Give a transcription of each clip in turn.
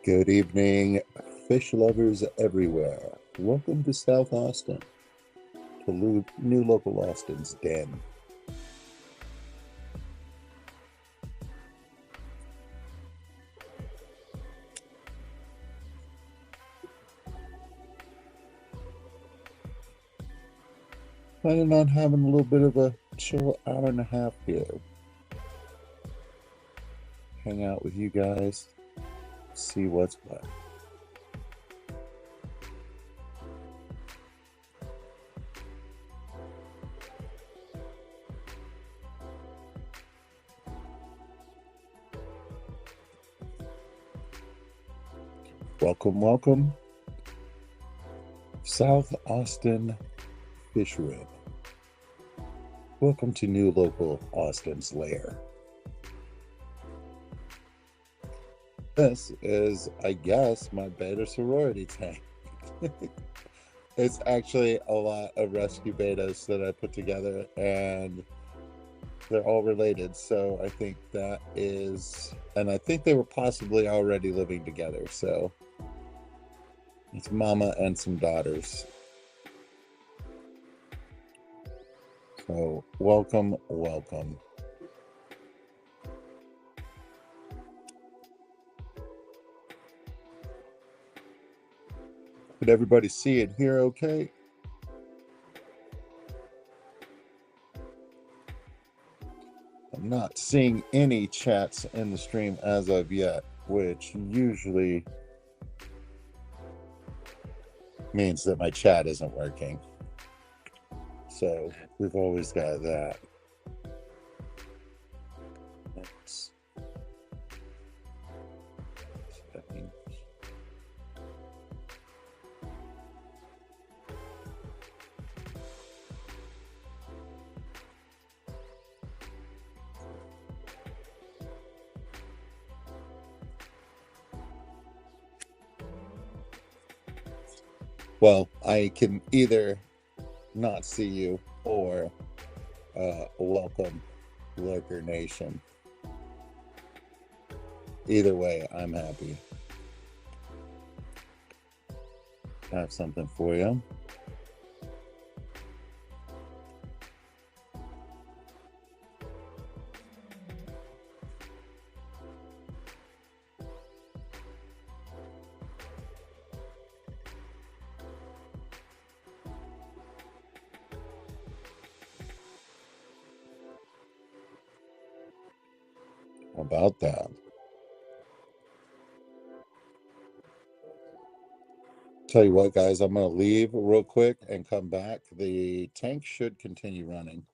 Good evening, fish lovers everywhere. Welcome to South Austin, to New Local Austin's Den. Planning on having a little bit of a chill hour and a half here. Hang out with you guys, see what's what. Welcome, welcome. South Austin Fish Room. Welcome to New Local Austin's lair. This is, I guess, my beta sorority tank. It's actually a lot of rescue betas that I put together, and they're all related. So I think that is, and I think they were possibly already living together. So it's mama and some daughters. So welcome, welcome. Did everybody see and hear okay? I'm not seeing any chats in the stream as of yet, which usually means that my chat isn't working. So we've always got that. Well, I can either not see you or welcome Lurker Nation. Either way, I'm happy. I have something for you. About that. Tell you what, guys, I'm going to leave real quick and come back. The tank should continue running.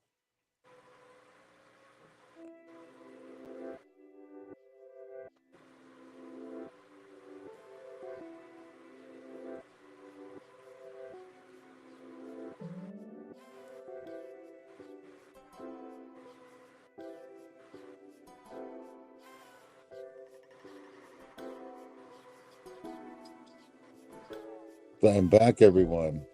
I'm back, everyone.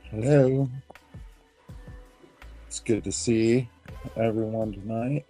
Hello. It's good to see everyone tonight.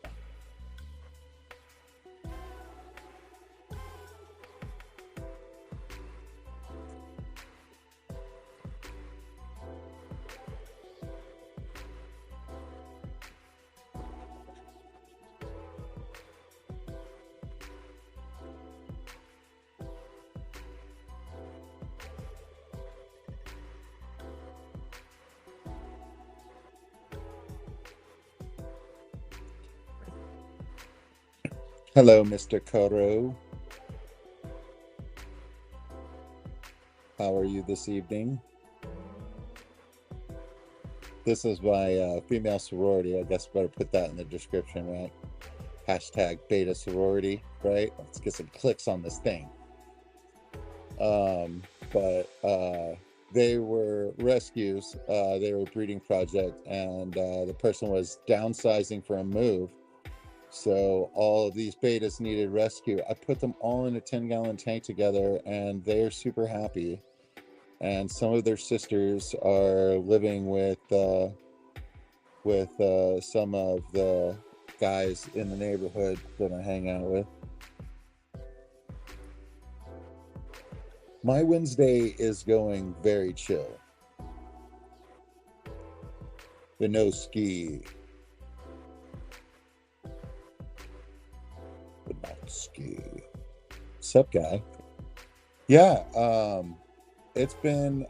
Hello, Mr. Koro. How are you this evening? This is my female sorority. I guess better put that in the description, right? Hashtag beta sorority, right? Let's get some clicks on this thing. But they were rescues. They were a breeding project, and the person was downsizing for a move. So all of these betas needed rescue. I put them all in a 10-gallon tank together, and they're super happy. And some of their sisters are living with some of the guys in the neighborhood that I hang out with. My Wednesday is going very chill. The no ski. The not ski. Sup, guy? Yeah, it's been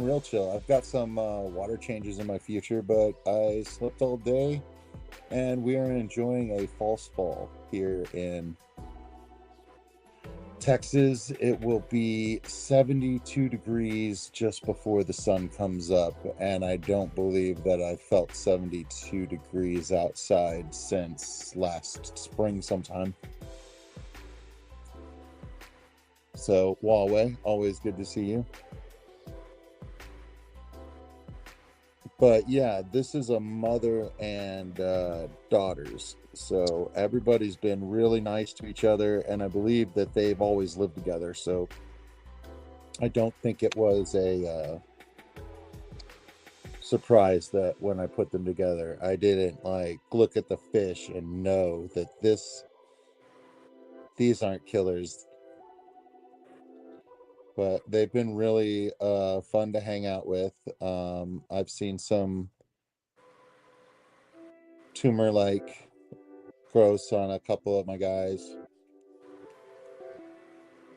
real chill. I've got some water changes in my future, but I slept all day, and we are enjoying a false fall here in Texas. It will be 72 degrees just before the sun comes up, and I don't believe that I've felt 72 degrees outside since last spring sometime. So, Huawei, always good to see you. But yeah, this is a mother and daughters. So everybody's been really nice to each other, and I believe that they've always lived together. So I don't think it was a surprise that when I put them together, I didn't like look at the fish and know that these aren't killers. But they've been really fun to hang out with. I've seen some tumor-like growths on a couple of my guys.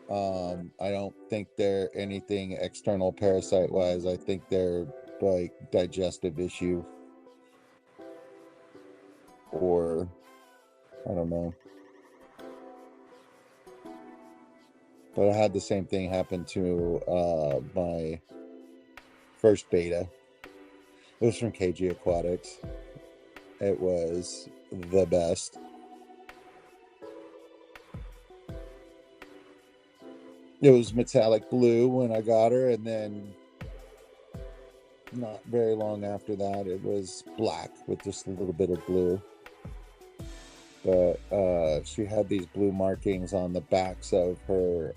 I don't think they're anything external parasite wise. I think they're like digestive issue, or I don't know. But I had the same thing happen to my first beta. It was from KG Aquatics. It was the best. It was metallic blue when I got her, and then not very long after that, it was black with just a little bit of blue. But she had these blue markings on the backs of her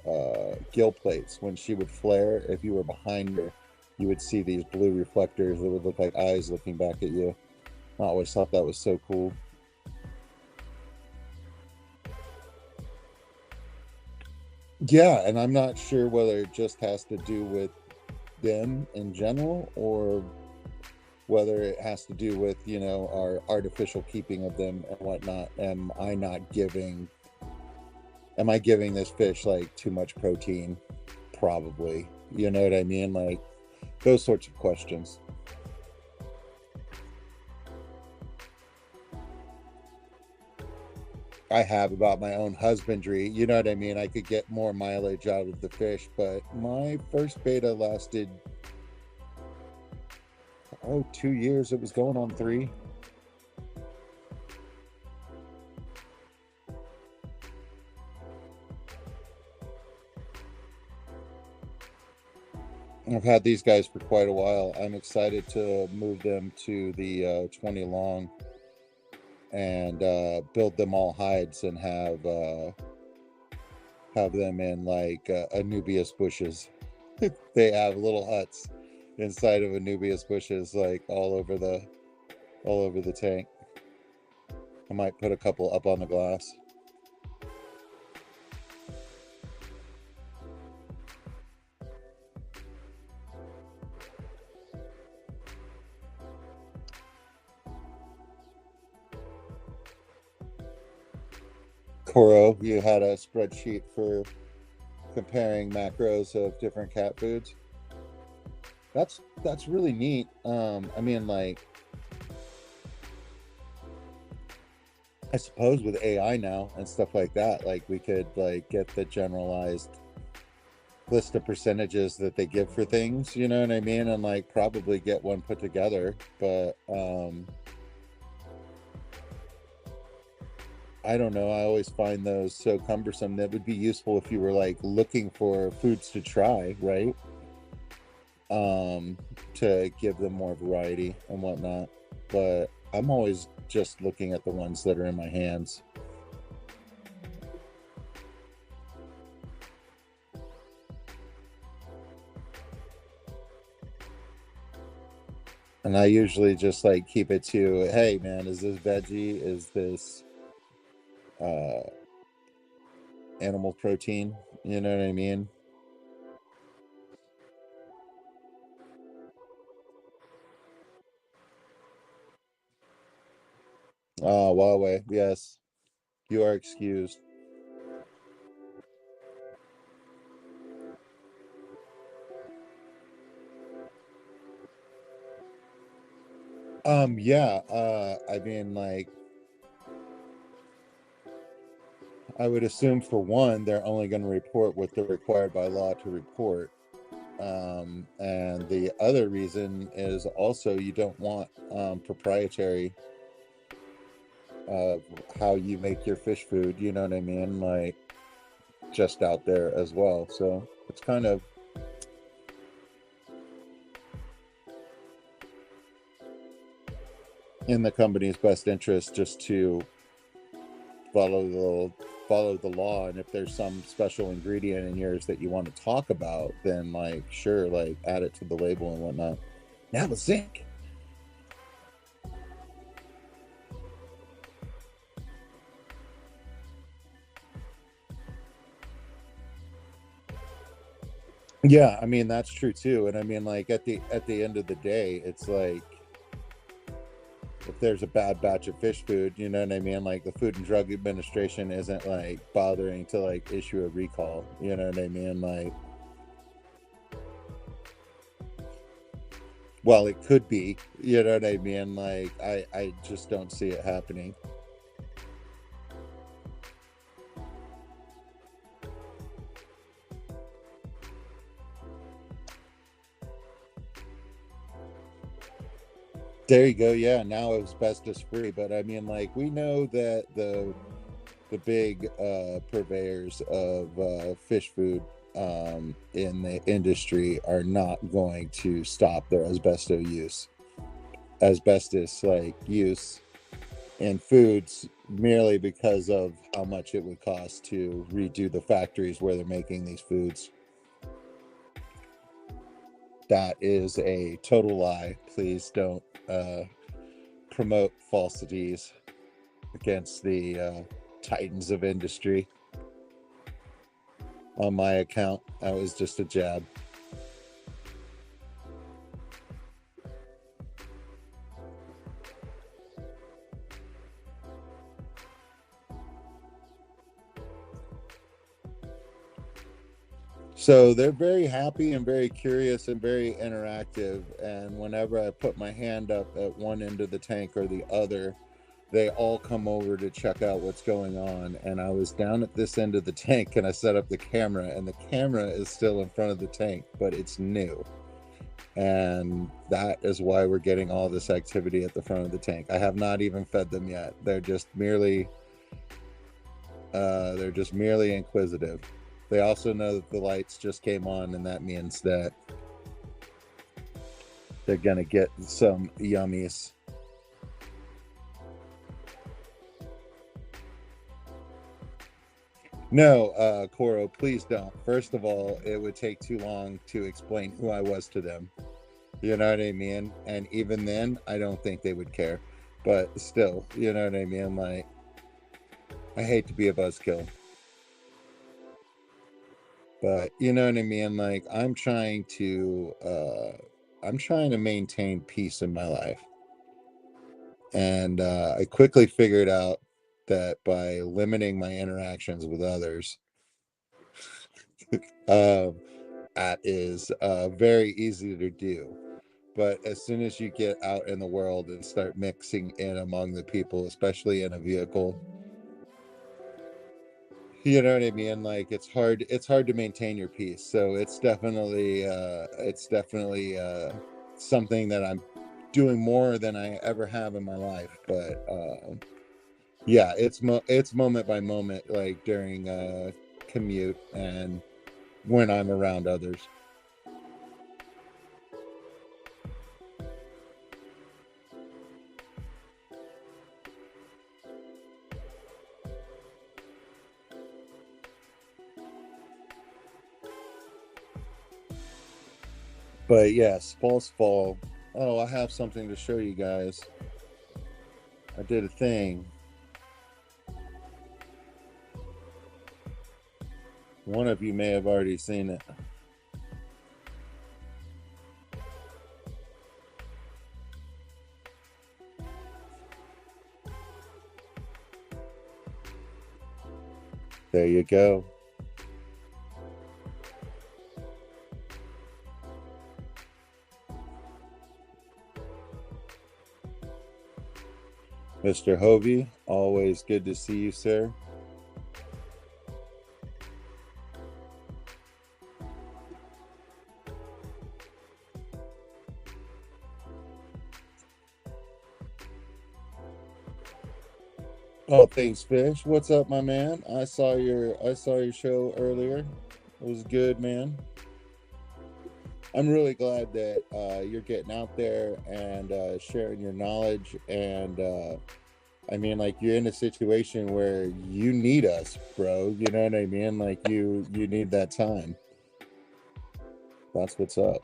gill plates. When she would flare, if you were behind her, you would see these blue reflectors that would look like eyes looking back at you. I always thought that was so cool. Yeah, and I'm not sure whether it just has to do with them in general, or whether it has to do with, you know, our artificial keeping of them and whatnot. Am I giving this fish like too much protein? Probably. You know what I mean? Like those sorts of questions. I have about my own husbandry. You know what I mean? I could get more mileage out of the fish, but my first beta lasted 2 years. It was going on 3. I've had these guys for quite a while. I'm excited to move them to the 20 long and build them all hides and have them in like Anubias bushes. They have little huts inside of Anubias bushes, like all over the tank. I might put a couple up on the glass. Coro, you had a spreadsheet for comparing macros of different cat foods. That's really neat. I mean, like, I suppose with AI now and stuff like that, like we could like get the generalized list of percentages that they give for things, you know what I mean? And like probably get one put together. But I don't know. I always find those so cumbersome. That would be useful if you were like looking for foods to try, right? To give them more variety and whatnot. But I'm always just looking at the ones that are in my hands. And I usually just like keep it to, hey man, is this veggie? Is this uh animal protein? You know what I mean? Huawei, yes. You are excused. Yeah, I mean, like, I would assume for one, they're only going to report what they're required by law to report. And the other reason is also you don't want proprietary of how you make your fish food, you know what I mean? Like, just out there as well. So it's kind of in the company's best interest just to follow the law, and if there's some special ingredient in yours that you want to talk about, then like sure, like add it to the label and whatnot. Now the zinc. Yeah, I mean that's true too. And I mean like at the end of the day, it's like if there's a bad batch of fish food, you know what I mean? Like the Food and Drug Administration isn't like bothering to like issue a recall. You know what I mean? Like, well, it could be. You know what I mean? Like, I just don't see it happening. There you go. Yeah, now asbestos free. But I mean, like, we know that the big purveyors of fish food in the industry are not going to stop their asbestos like use in foods merely because of how much it would cost to redo the factories where they're making these foods. That is a total lie. Please don't promote falsities against the titans of industry on my account. That was just a jab. So they're very happy and very curious and very interactive. And whenever I put my hand up at one end of the tank or the other, they all come over to check out what's going on. And I was down at this end of the tank and I set up the camera, and the camera is still in front of the tank, but it's new. And that is why we're getting all this activity at the front of the tank. I have not even fed them yet. They're just merely inquisitive. They also know that the lights just came on, and that means that they're gonna get some yummies. No, Coro, please don't. First of all, it would take too long to explain who I was to them. You know what I mean? And even then, I don't think they would care. But still, you know what I mean? Like, I hate to be a buzzkill, but you know what I mean? Like, I'm trying to maintain peace in my life. And I quickly figured out that by limiting my interactions with others, uh, that is very easy to do. But as soon as you get out in the world and start mixing in among the people, especially in a vehicle, You know what I mean? Like it's hard to maintain your peace. So it's definitely something that I'm doing more than I ever have in my life. But yeah, it's moment by moment, like during commute and when I'm around others. But yes, false fall. Oh, I have something to show you guys. I did a thing. One of you may have already seen it. There you go. Mr. Hovey, always good to see you, sir. Oh, thanks, Fish. What's up, my man? I saw your show earlier. It was good, man. I'm really glad that you're getting out there and sharing your knowledge. And I mean, like you're in a situation where you need us, bro. You know what I mean? Like you need that time. That's what's up.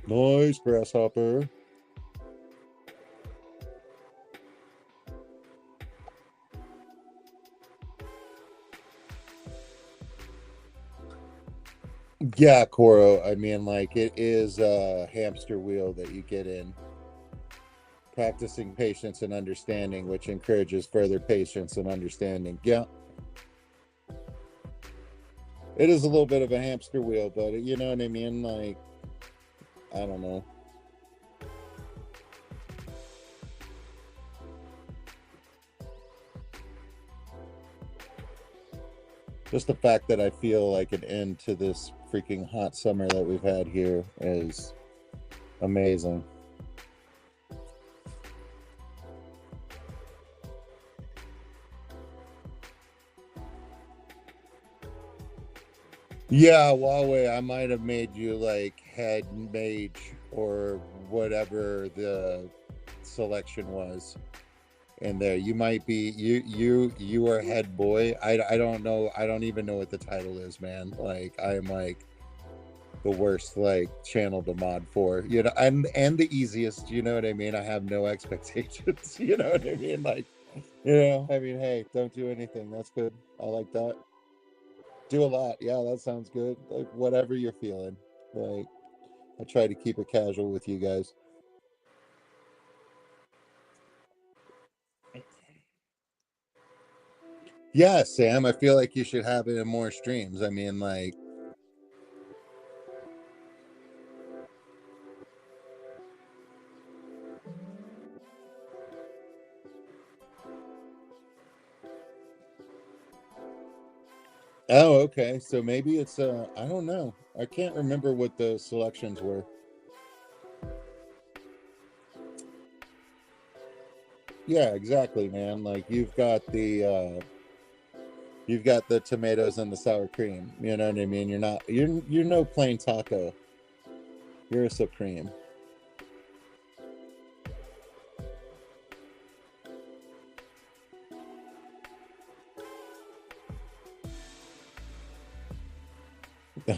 Nice, grasshopper. Yeah, Coro. I mean, like it is a hamster wheel that you get in. Practicing patience and understanding, which encourages further patience and understanding. Yeah, it is a little bit of a hamster wheel, but you know what I mean? Like, I don't know. Just the fact that I feel like an end to this freaking hot summer that we've had here is amazing. Yeah, Huawei, I might have made you like head mage or whatever the selection was in there. You might be you are head boy. I don't know. I don't even know what the title is, man. Like I am like the worst like channel to mod for, you know, and the easiest, you know what I mean? I have no expectations, you know what I mean? Like, you know, I mean, hey, don't do anything. That's good. I like that. Do a lot. Yeah, that sounds good. Like whatever you're feeling. Like I try to keep it casual with you guys. Yeah, Sam, I feel like you should have it in more streams. I mean, like, oh, okay. So maybe it's I don't know. I can't remember what the selections were. Yeah, exactly, man. Like you've got the tomatoes and the sour cream. You know what I mean? You're no plain taco. You're a supreme.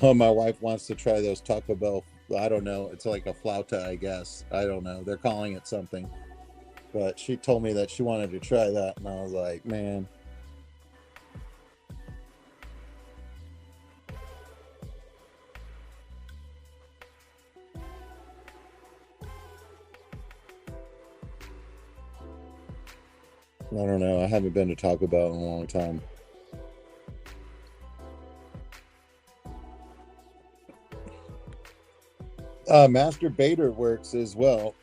Oh, my wife wants to try those Taco Bell. I don't know. It's like a flauta, I guess. I don't know. They're calling it something. But she told me that she wanted to try that, and I was like, man, I don't know. I haven't been to Taco Bell in a long time. Master Bader works as well.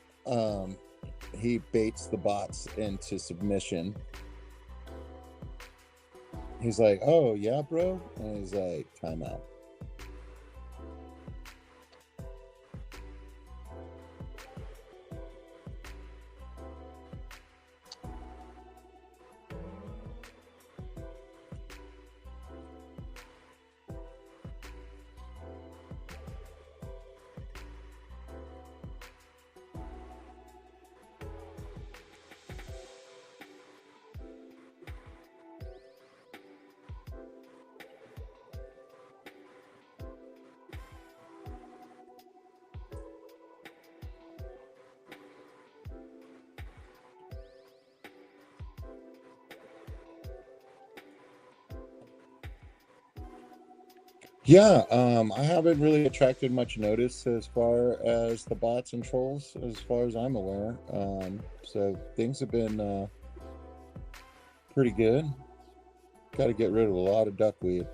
he baits the bots into submission. He's like, "Oh yeah, bro," and he's like, "Time out." Yeah, I haven't really attracted much notice as far as the bots and trolls, as far as I'm aware. So things have been pretty good. Got to get rid of a lot of duckweed.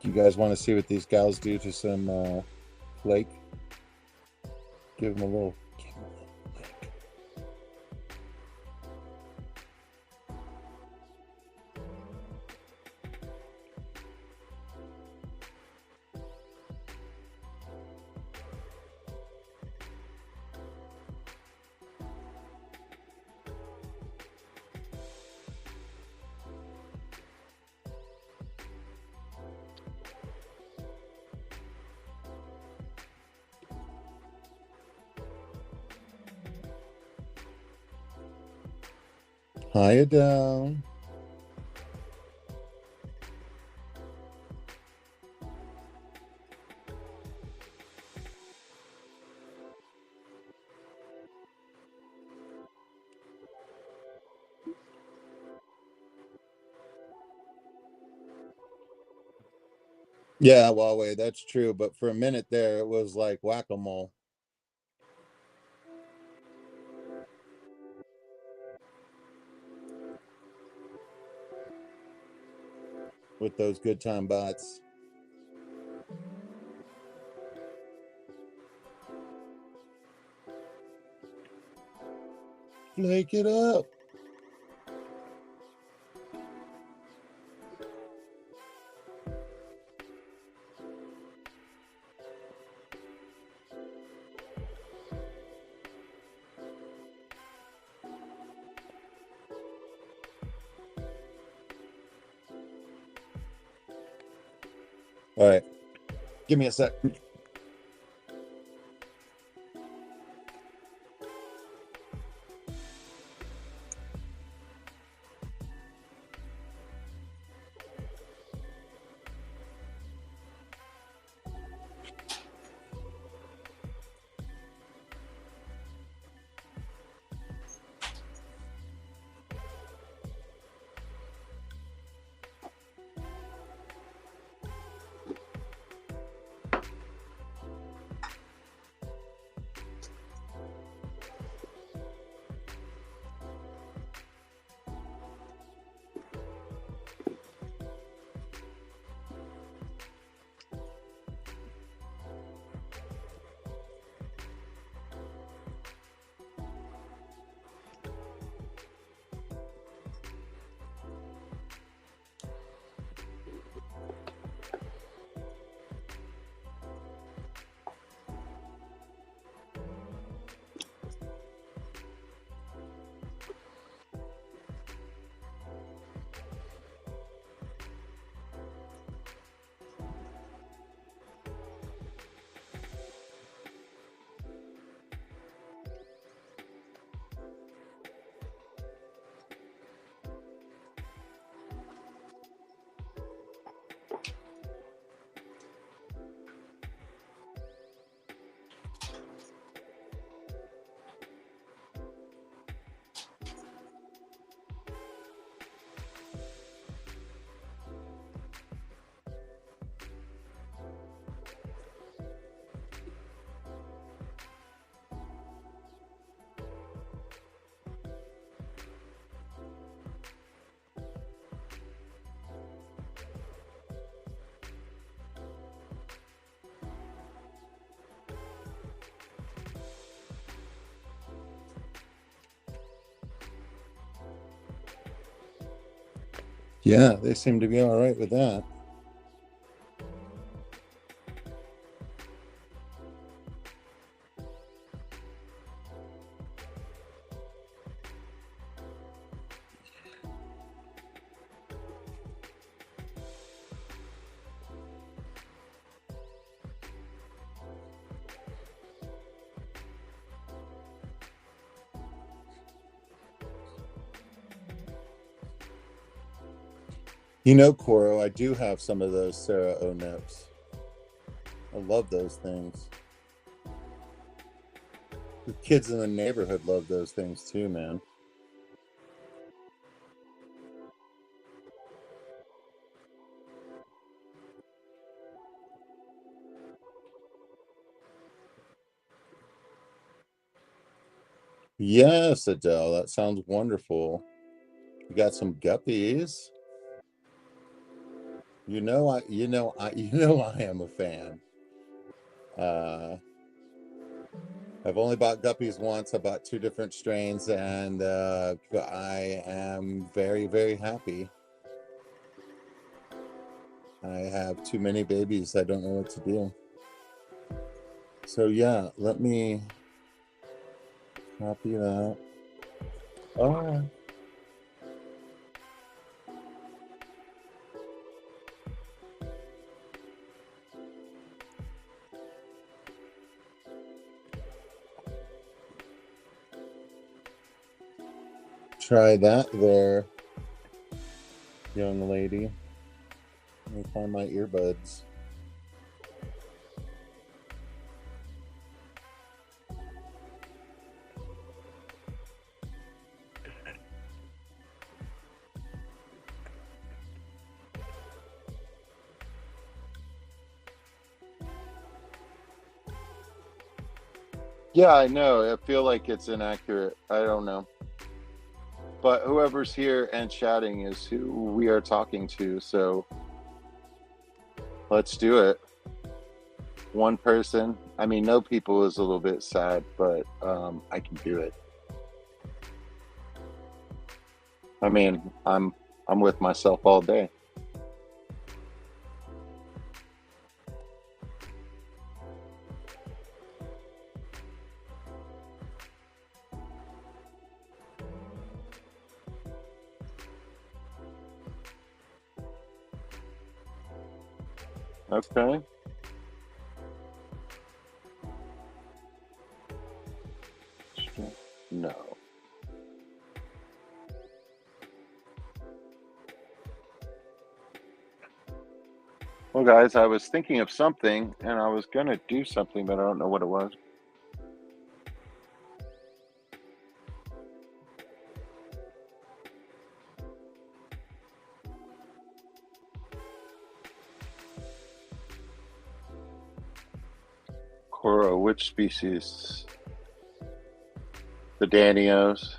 Do you guys want to see what these gals do to some flake? Give them a little. Hiya down. Yeah, Huawei, that's true. But for a minute there, it was like whack-a-mole with those good time bots. Flake it up. All right, give me a sec. Yeah, they seem to be all right with that. You know, Coro, I do have some of those Sarah O nips. I love those things. The kids in the neighborhood love those things too, man. Yes, Adele, that sounds wonderful. You got some guppies. I am a fan. Uh, I've only bought guppies once. I bought two different strains, and I am very, very happy. I have too many babies. I don't know what to do. So yeah, let me copy that. Oh, try that there, young lady. Let me find my earbuds. Yeah, I know. I feel like it's inaccurate. I don't know. But whoever's here and chatting is who we are talking to. So let's do it. One person. I mean, no people is a little bit sad, but I can do it. I mean, I'm with myself all day. Okay. No. Well, guys, I was thinking of something and I was going to do something, but I don't know what it was. Cora, which species? The Danios.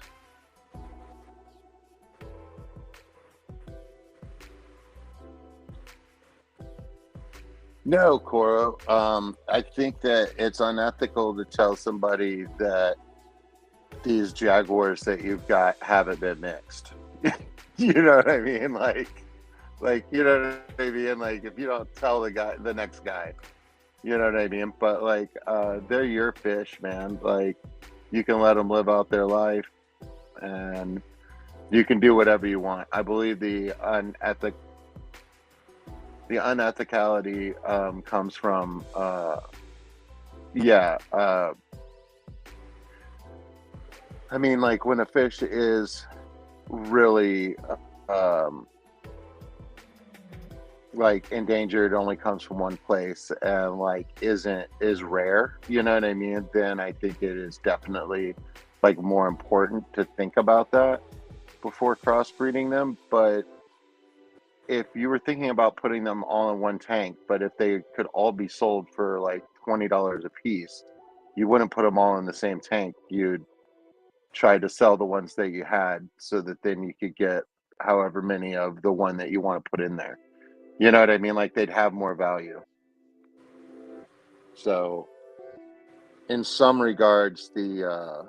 No, Cora. I think that it's unethical to tell somebody that these jaguars that you've got haven't been mixed. You know what I mean? Like you know what I mean? Like if you don't tell the next guy, you know what I mean? But like, they're your fish, man. Like you can let them live out their life, and you can do whatever you want. I believe the unethicality comes from yeah. I mean, like when a fish is really um, like endangered, only comes from one place, and like isn't is rare. You know what I mean? Then I think it is definitely like more important to think about that before crossbreeding them. But if you were thinking about putting them all in one tank, but if they could all be sold for like $20 a piece, you wouldn't put them all in the same tank. You'd try to sell the ones that you had so that then you could get however many of the one that you want to put in there. You know what I mean? Like they'd have more value. So in some regards, the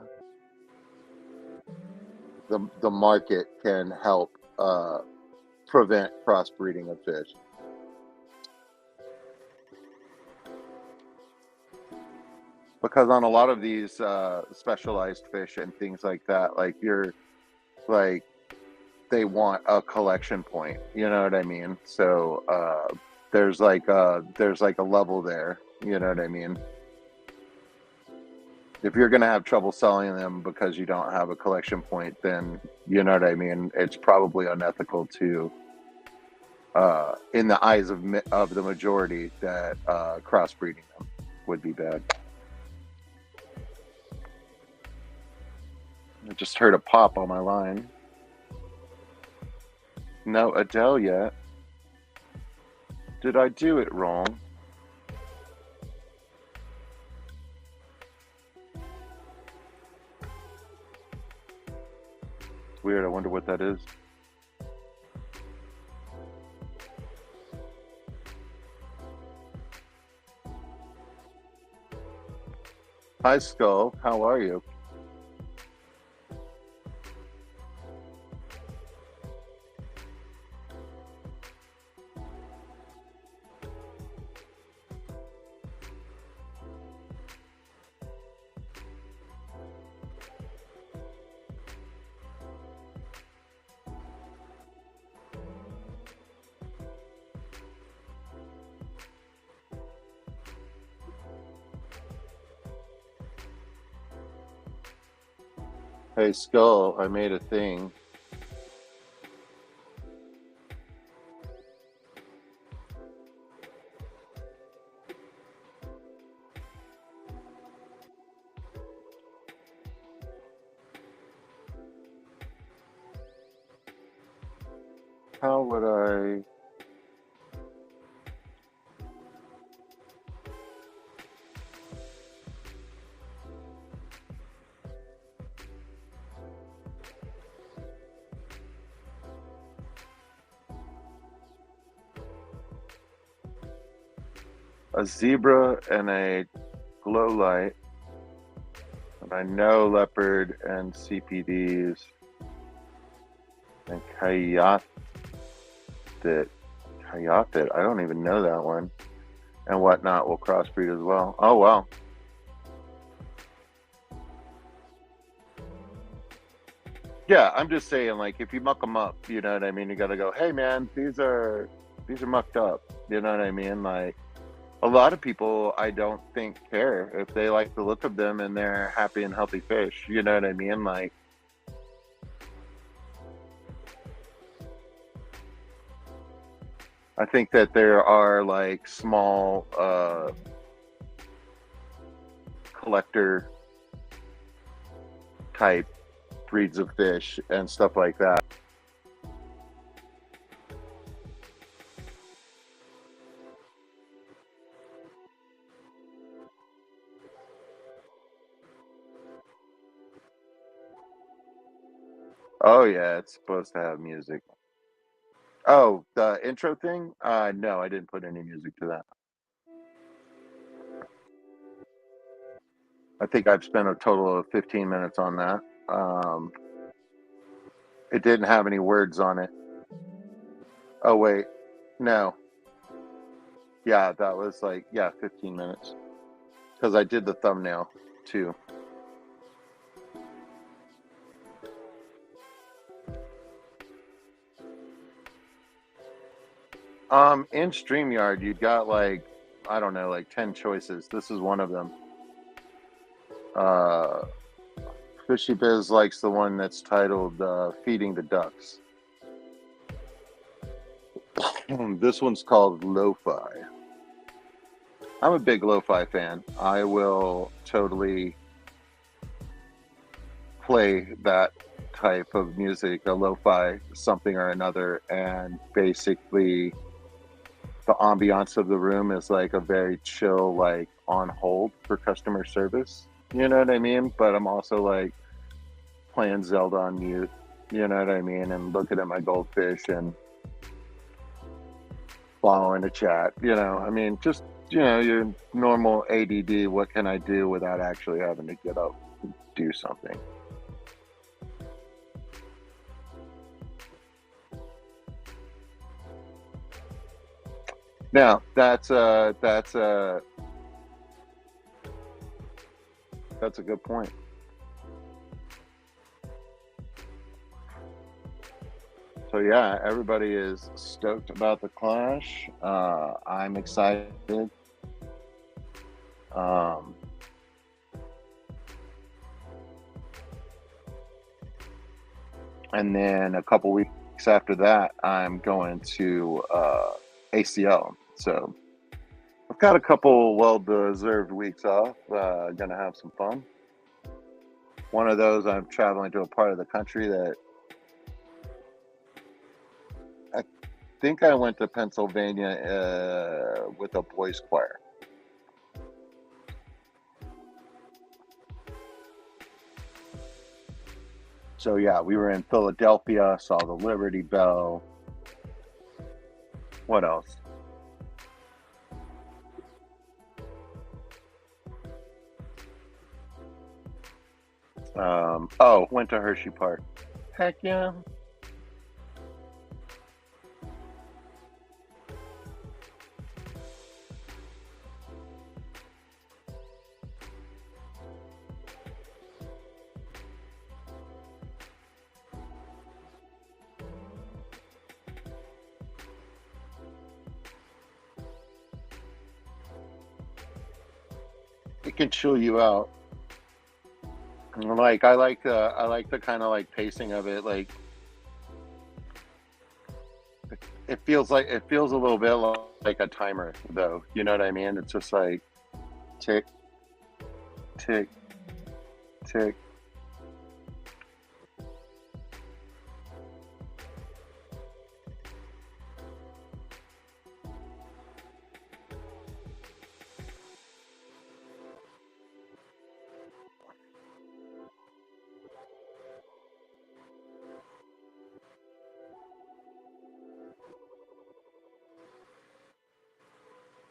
market can help prevent crossbreeding of fish. Because on a lot of these specialized fish and things like that, like they want a collection point. You know what I mean? So there's like a level there. You know what I mean? If you're gonna have trouble selling them because you don't have a collection point, then you know what I mean. It's probably unethical to, in the eyes of the majority, that crossbreeding them would be bad. I just heard a pop on my line. No Adele yet. Did I do it wrong? Weird, I wonder what that is. Hi, Skull. How are you? Hey, Skull, I made a thing. How would I... A zebra and a glow light. And I know leopard and CPDs and coyote. Coyote, I don't even know that one. And whatnot will crossbreed as well. Oh, wow. Yeah, I'm just saying, like, if you muck them up, you know what I mean? You got to go, hey, man, these are mucked up. You know what I mean? Like, a lot of people, I don't think, care if they like the look of them and they're happy and healthy fish. You know what I mean? Like, I think that there are like small collector type breeds of fish and stuff like that. Oh yeah, it's supposed to have music. Oh, the intro thing? No, I didn't put any music to that. I think I've spent a total of 15 minutes on that. It didn't have any words on it. Oh wait, no. Yeah, that was like, yeah, 15 minutes. Because I did the thumbnail too. In StreamYard, you got like, I don't know, like 10 choices. This is one of them. Fishy Biz likes the one that's titled Feeding the Ducks. This one's called Lo-Fi. I'm a big lo-fi fan. I will totally play that type of music, a lo-fi something or another, and basically the ambiance of the room is like a very chill, like on hold for customer service. You know what I mean? But I'm also like playing Zelda on mute, you know what I mean? And looking at my goldfish and following the chat, you know, I mean, just, you know, your normal ADD, what can I do without actually having to get up and do something? Now, that's a good point. So yeah, everybody is stoked about the Clash. I'm excited. Um, and then a couple weeks after that, I'm going to ACL. So I've got a couple well-deserved weeks off. Gonna have some fun. One of those, I'm traveling to a part of the country that I think I went to Pennsylvania with a boys' choir. So yeah, we were in Philadelphia, saw the Liberty Bell. What else? Went to Hershey Park. Heck yeah. It can chill you out. Like I like the kind of like pacing of it. Like it feels a little bit like a timer though. You know what I mean? It's just like tick, tick, tick.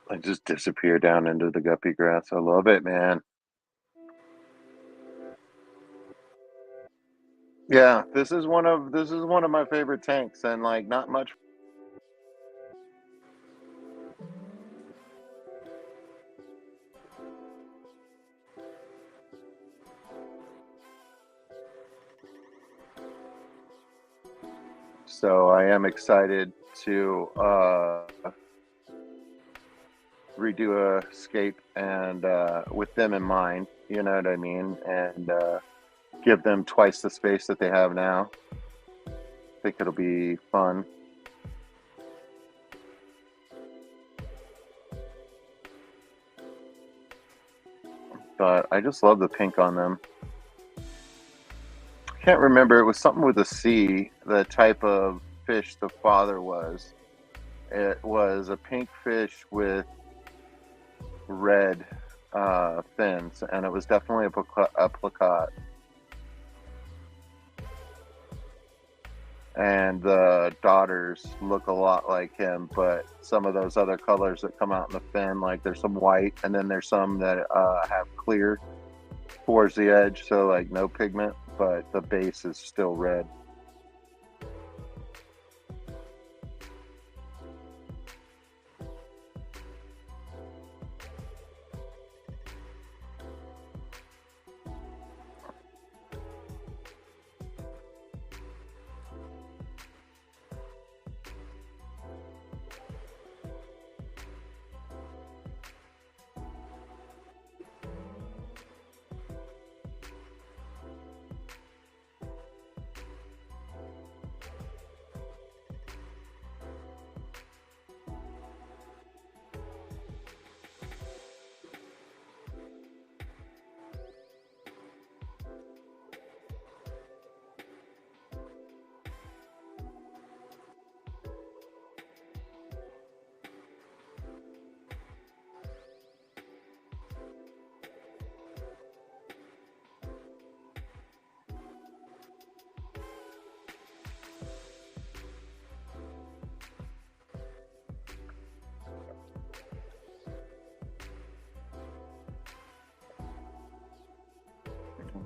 I just disappear down into the guppy grass. I love it, man. Yeah, this is one of my favorite tanks, and like not much. So I am excited to redo a scape and with them in mind. You know what I mean? And give them twice the space that they have now. I think it'll be fun. But I just love the pink on them. I can't remember. It was something with a C, the type of fish the father was. It was a pink fish with red fins, and it was definitely a placat. And the daughters look a lot like him, but some of those other colors that come out in the fin, like there's some white, and then there's some that have clear towards the edge, so like no pigment, but the base is still red.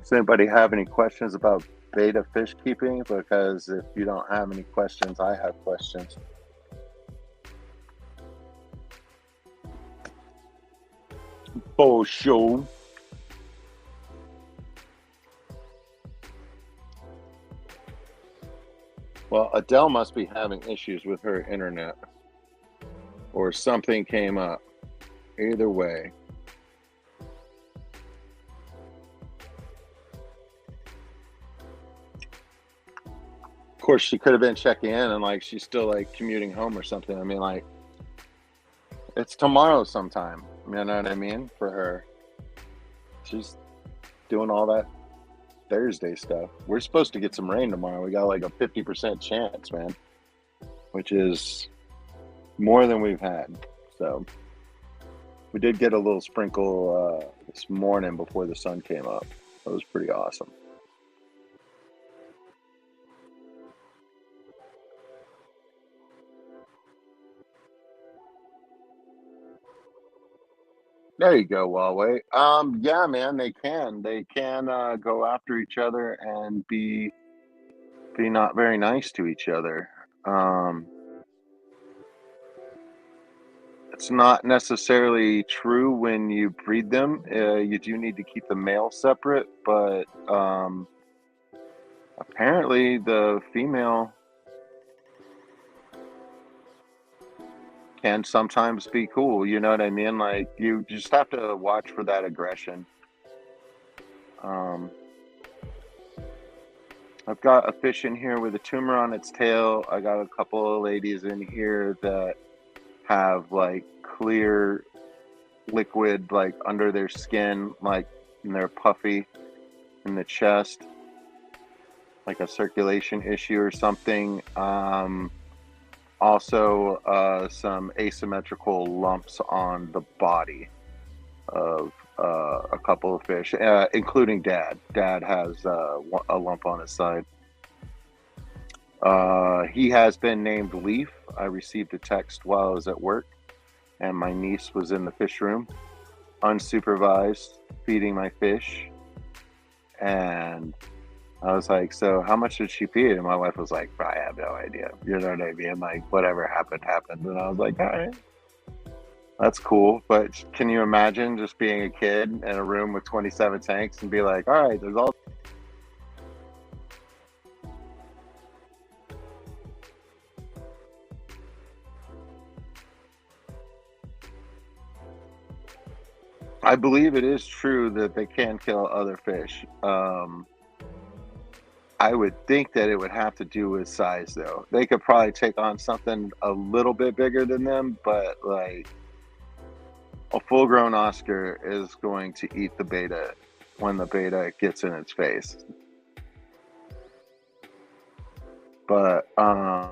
Does anybody have any questions about beta fish keeping? Because if you don't have any questions, I have questions. For sure. Well, Adele must be having issues with her internet, or something came up. Either way. Of course, she could have been checking in and like she's still like commuting home or something. I mean, like, it's tomorrow sometime. You know what I mean? For her. She's doing all that Thursday stuff. We're supposed to get some rain tomorrow. We got like a 50% chance, man, which is more than we've had. So we did get a little sprinkle this morning before the sun came up. That was pretty awesome. There you go, Huawei. Yeah, man, they can. They can go after each other and be not very nice to each other. Um, it's not necessarily true when you breed them. You do need to keep the male separate, but apparently the female can sometimes be cool. You know what I mean? Like you just have to watch for that aggression. Um, I've got a fish in here with a tumor on its tail. I got a couple of ladies in here that have like clear liquid like under their skin, like and they're puffy in the chest, like a circulation issue or something. Also, some asymmetrical lumps on the body of a couple of fish, including Dad. Dad has a lump on his side. He has been named Leaf. I received a text while I was at work, and my niece was in the fish room, unsupervised, feeding my fish. And I was like, "So how much did she feed?" And my wife was like, "I have no idea." You know what I mean? Like, whatever happened, happened. And I was like, "All right, that's cool." But can you imagine just being a kid in a room with 27 tanks and be like, "All right, there's all." I believe it is true that they can kill other fish. I would think that it would have to do with size, though. They could probably take on something a little bit bigger than them, but like a full grown Oscar is going to eat the beta when the beta gets in its face. But a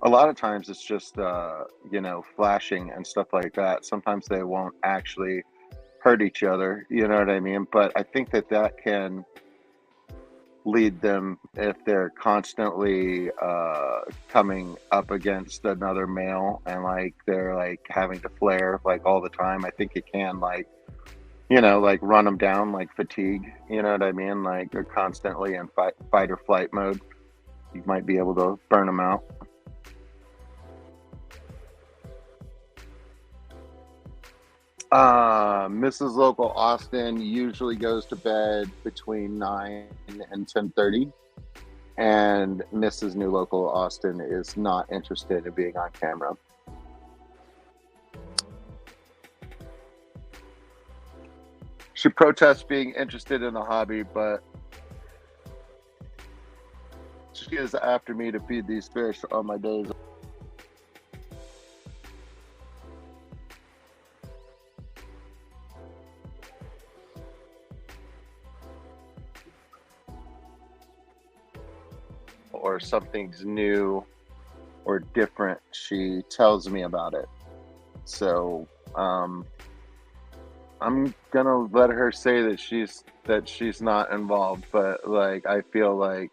lot of times it's just flashing and stuff like that. Sometimes they won't actually hurt each other, you know what I mean? But I think that that can lead them if they're constantly coming up against another male and like they're like having to flare like all the time. I think it can like like run them down like fatigue. You know what I mean? Like they're constantly in fight or flight mode. You might be able to burn them out. Mrs. Local Austin usually goes to bed between 9 and 10:30, and Mrs. New Local Austin is not interested in being on camera. She protests being interested in the hobby, but she is after me to feed these fish on my days. Or something's new or different, she tells me about it. So I'm gonna let her say that she's not involved, but like I feel like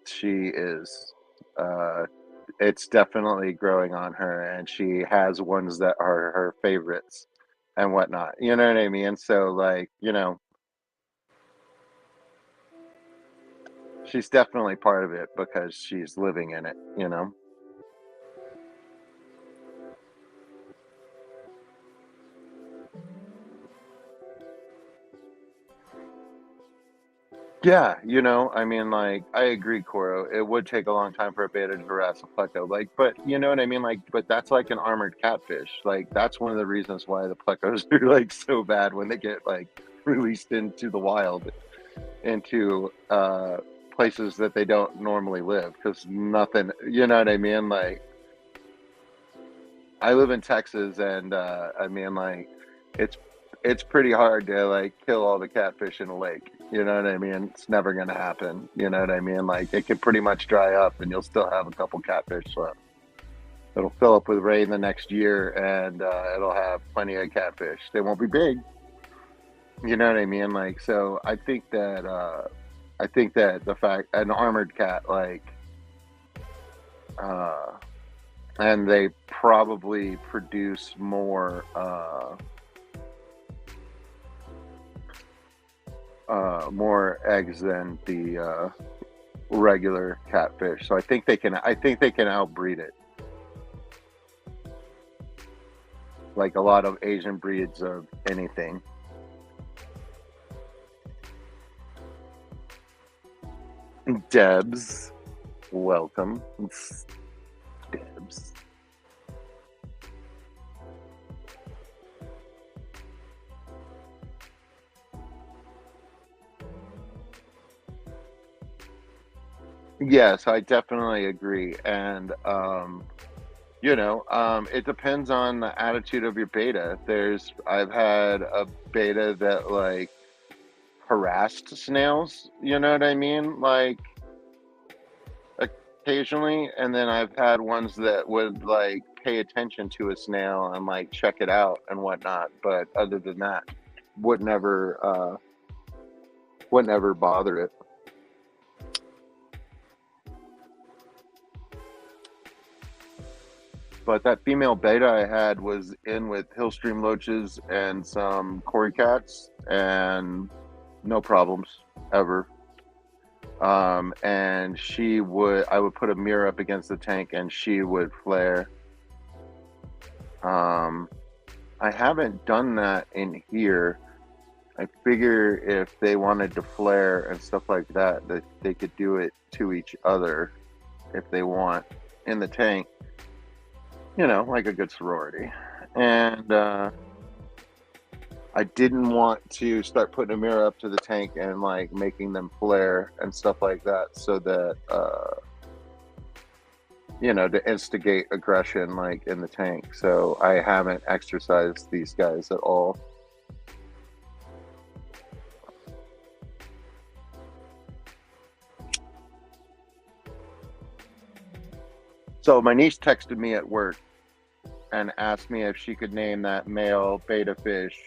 she is. It's definitely growing on her, and she has ones that are her favorites and whatnot. You know what I mean? So like she's definitely part of it because she's living in it. Yeah, I mean, like, I agree, Coro. It would take a long time for a beta to harass a pleco. Like, but you know what I mean? Like, but that's like an armored catfish. Like, that's one of the reasons why the plecos are like so bad when they get like released into the wild, into places that they don't normally live, because nothing, you know what I mean? Like, I live in Texas, and I mean, like, it's it's pretty hard to like kill all the catfish in a lake. You know what I mean? It's never gonna happen. You know what I mean? Like, it can pretty much dry up, and you'll still have a couple catfish left. It'll fill up with rain the next year, and it'll have plenty of catfish. They won't be big. You know what I mean? Like, so I think that the fact an armored cat, like, uh, and they probably produce more eggs than the regular catfish. So I think they can outbreed it. Like a lot of Asian breeds of anything. Debs, welcome. Debs. Yes, I definitely agree. And it depends on the attitude of your beta. I've had a beta that like harassed snails, you know what I mean? Like, occasionally, and then I've had ones that would like pay attention to a snail and like check it out and whatnot. But other than that, would never uh would never bother it. But that female beta I had was in with hillstream loaches and some cory cats, and no problems ever. And I would put a mirror up against the tank, and she would flare. Um, I haven't done that in here. I figure if they wanted to flare and stuff like that, that they could do it to each other if they want in the tank, like a good sorority. And I didn't want to start putting a mirror up to the tank and like making them flare and stuff like that, so that to instigate aggression like in the tank. So I haven't exercised these guys at all. So my niece texted me at work and asked me if she could name that male beta fish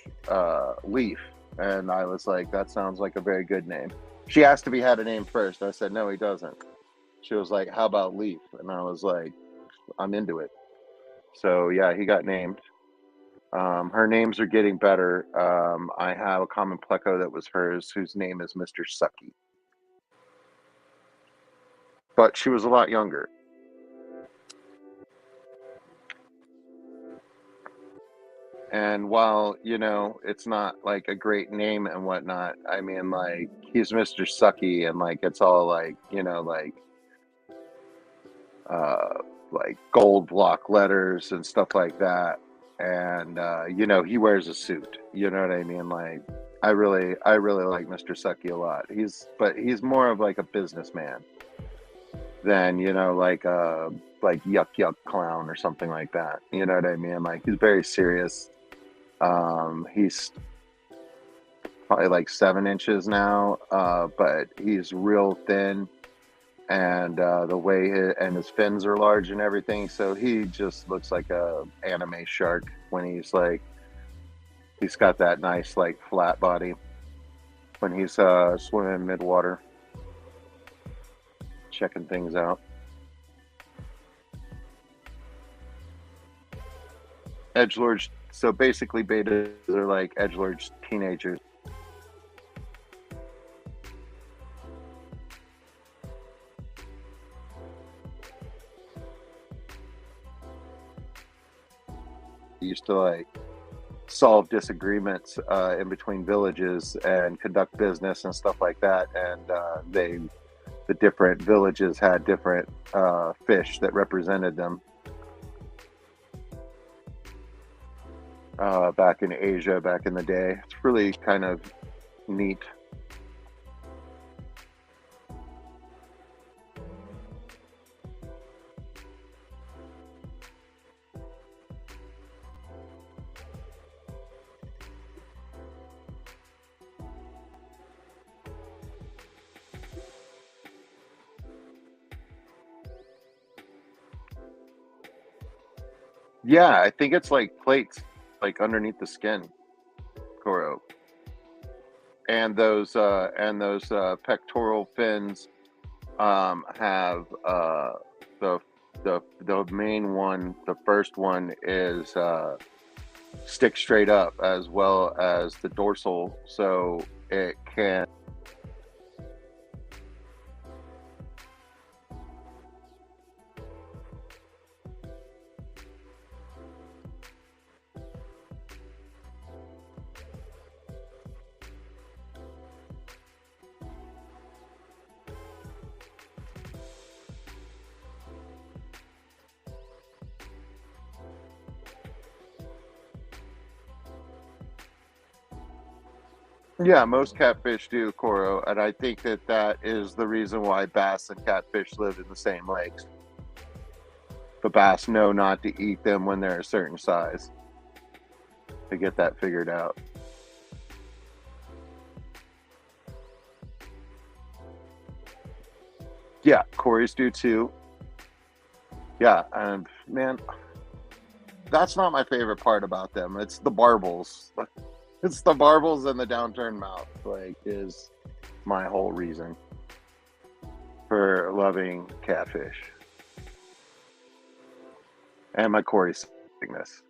Leaf. And I was like, that sounds like a very good name. She asked if he had a name first. I said, no, he doesn't. She was like, how about Leaf? And I was like, I'm into it. So yeah, he got named. Her names are getting better. I have a common pleco that was hers, whose name is Mr. Sucky. But she was a lot younger. And while, it's not like a great name and whatnot, I mean, like, he's Mr. Sucky, and like, it's all like, uh, like gold block letters and stuff like that. And, he wears a suit, you know what I mean? Like, I really like Mr. Sucky a lot. But he's more of like a businessman than, like yuck yuck clown or something like that. You know what I mean? Like, he's very serious. He's probably like 7 inches now, but he's real thin, and and his fins are large and everything. So he just looks like a anime shark when he's got that nice like flat body when he's swimming midwater, checking things out. Edgelords. So basically, betas are like edgelords teenagers. Used to like solve disagreements in between villages and conduct business and stuff like that. And the different villages had different fish that represented them back in Asia back in the day. It's really kind of neat. Yeah, I think it's like plates, like underneath the skin, Koro, and those pectoral fins have the main one. The first one is stick straight up, as well as the dorsal, so it can. Yeah, most catfish do, Koro, and I think that that is the reason why bass and catfish live in the same lakes. The bass know not to eat them when they're a certain size to get that figured out. Yeah, Corey's do too. Yeah, and man, that's not my favorite part about them. It's the barbels. It's the barbels and the downturned mouth. Like, is my whole reason for loving catfish and my Corey sickness.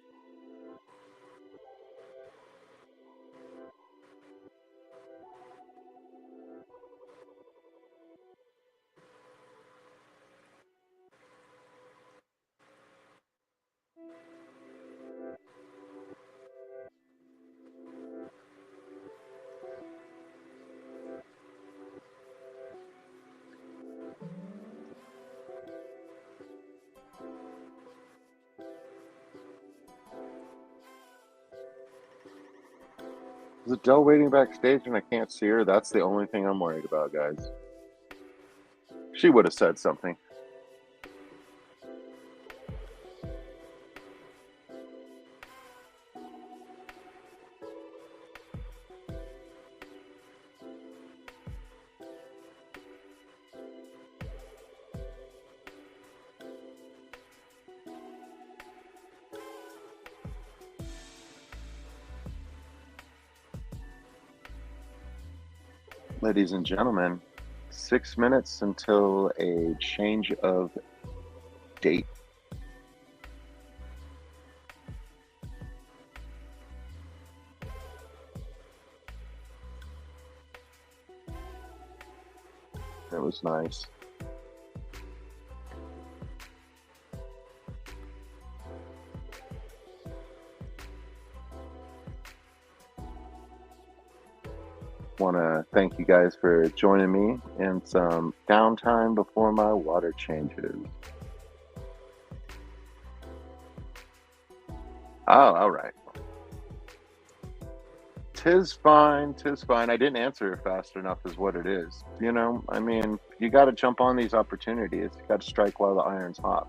Is Adele waiting backstage and I can't see her? That's the only thing I'm worried about, guys. She would have said something. Ladies and gentlemen, 6 minutes until a change of date. That was nice. Want to thank you guys for joining me in some downtime before my water changes. Oh, all right. Tis fine, tis fine. I didn't answer it fast enough, is what it is. You know, I mean, you got to jump on these opportunities. You got to strike while the iron's hot.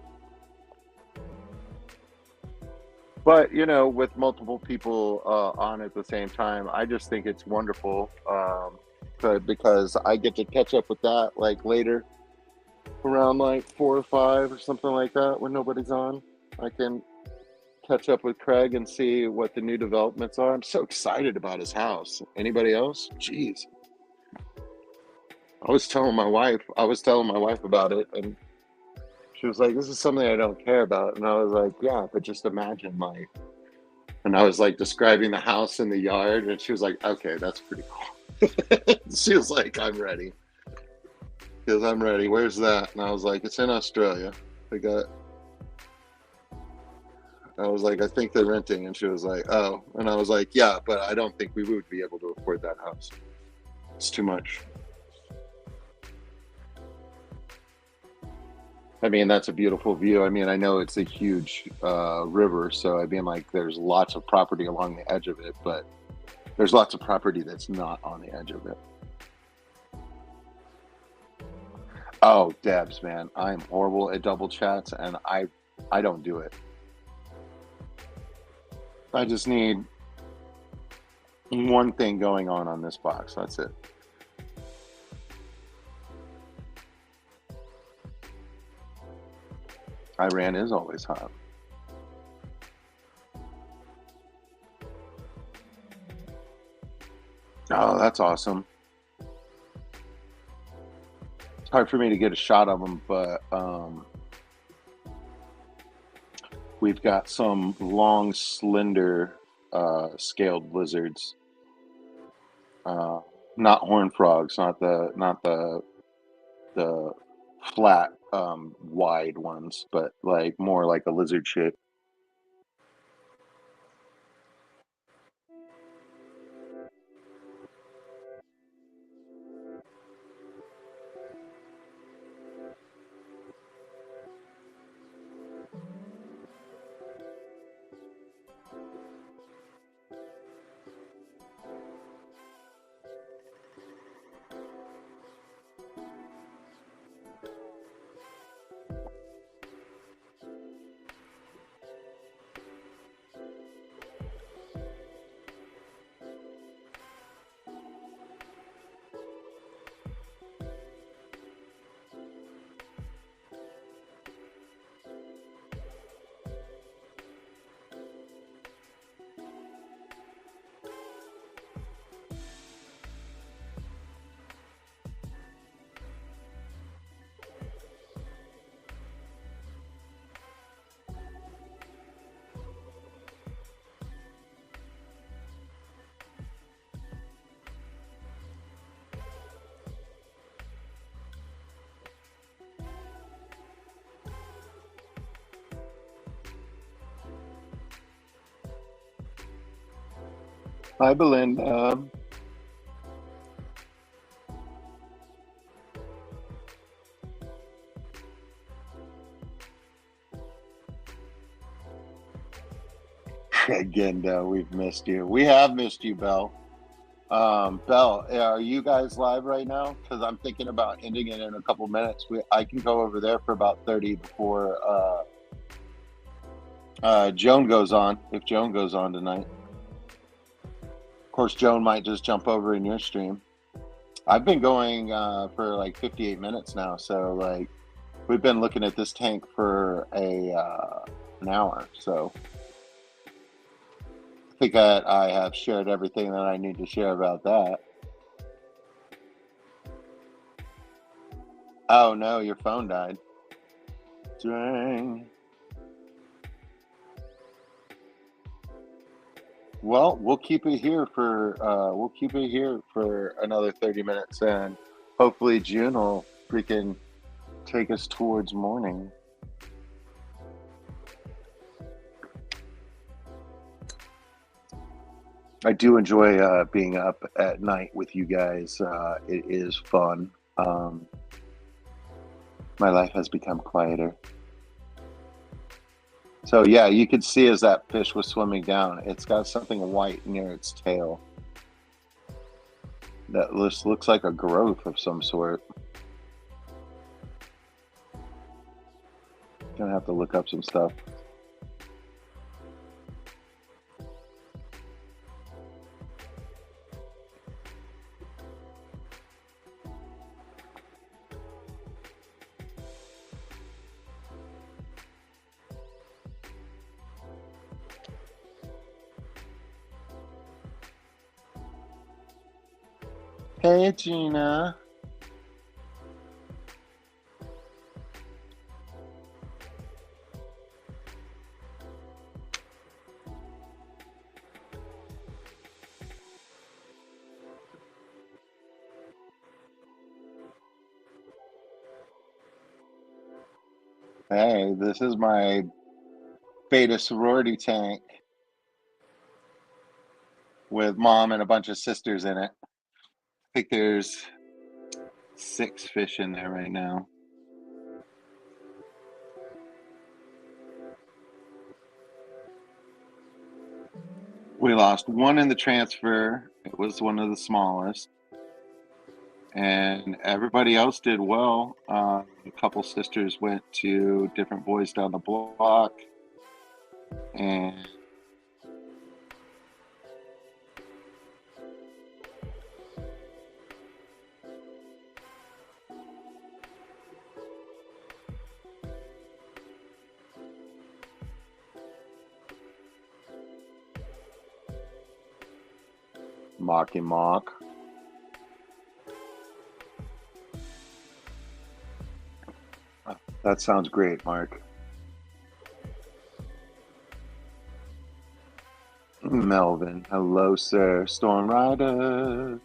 But you know, with multiple people on at the same time, I just think it's wonderful. Because I get to catch up with that like later, around like 4 or 5 or something like that, when nobody's on. I can catch up with Craig and see what the new developments are. I'm so excited about his house. Anybody else? Jeez. I was telling my wife about it, and she was like, "This is something I don't care about." And I was like, "Yeah, but just imagine like," and I was like describing the house and the yard, and she was like, "Okay, that's pretty cool." She was like, "I'm ready." Because I'm ready. Where's that? And I was like, "It's in Australia." They got I was like, I think they're renting. And she was like, oh. And I was like, yeah, but I don't think we would be able to afford that house. It's too much. I mean, that's a beautiful view. I mean, I know it's a huge river. So, I mean, like, there's lots of property along the edge of it, but there's lots of property that's not on the edge of it. Oh, Debs, man, I'm horrible at double chats, and I don't do it. I just need one thing going on this box. That's it. Iran is always hot. Oh, that's awesome. It's hard for me to get a shot of them, but we've got some long, slender, scaled lizards. Not horn frogs, not the flat, wide ones, but like more like a lizard shape. Hi, Belinda. Again, we've missed you. We have missed you, Belle. Belle, are you guys live right now? Because I'm thinking about ending it in a couple minutes. I can go over there for about 30 before Joan goes on, if Joan goes on tonight. Of course, Joan might just jump over in your stream. I've been going for like 58 minutes now, so like we've been looking at this tank for an hour. So I think that I have shared everything that I need to share about that. Oh no, your phone died. Dang. Well, we'll keep it here for another 30 minutes, and hopefully June will freaking take us towards morning. I do enjoy being up at night with you guys. It is fun. My life has become quieter. So yeah, you could see as that fish was swimming down, it's got something white near its tail. That looks like a growth of some sort. Gonna have to look up some stuff. Hey, Gina. Hey, this is my beta sorority tank with mom and a bunch of sisters in it. I think there's 6 fish in there right now. We lost one in the transfer. It was one of the smallest. And everybody else did well. A couple sisters went to different boys down the block. And mocky mock. That sounds great, Mark. Melvin, hello, sir. Storm Riders.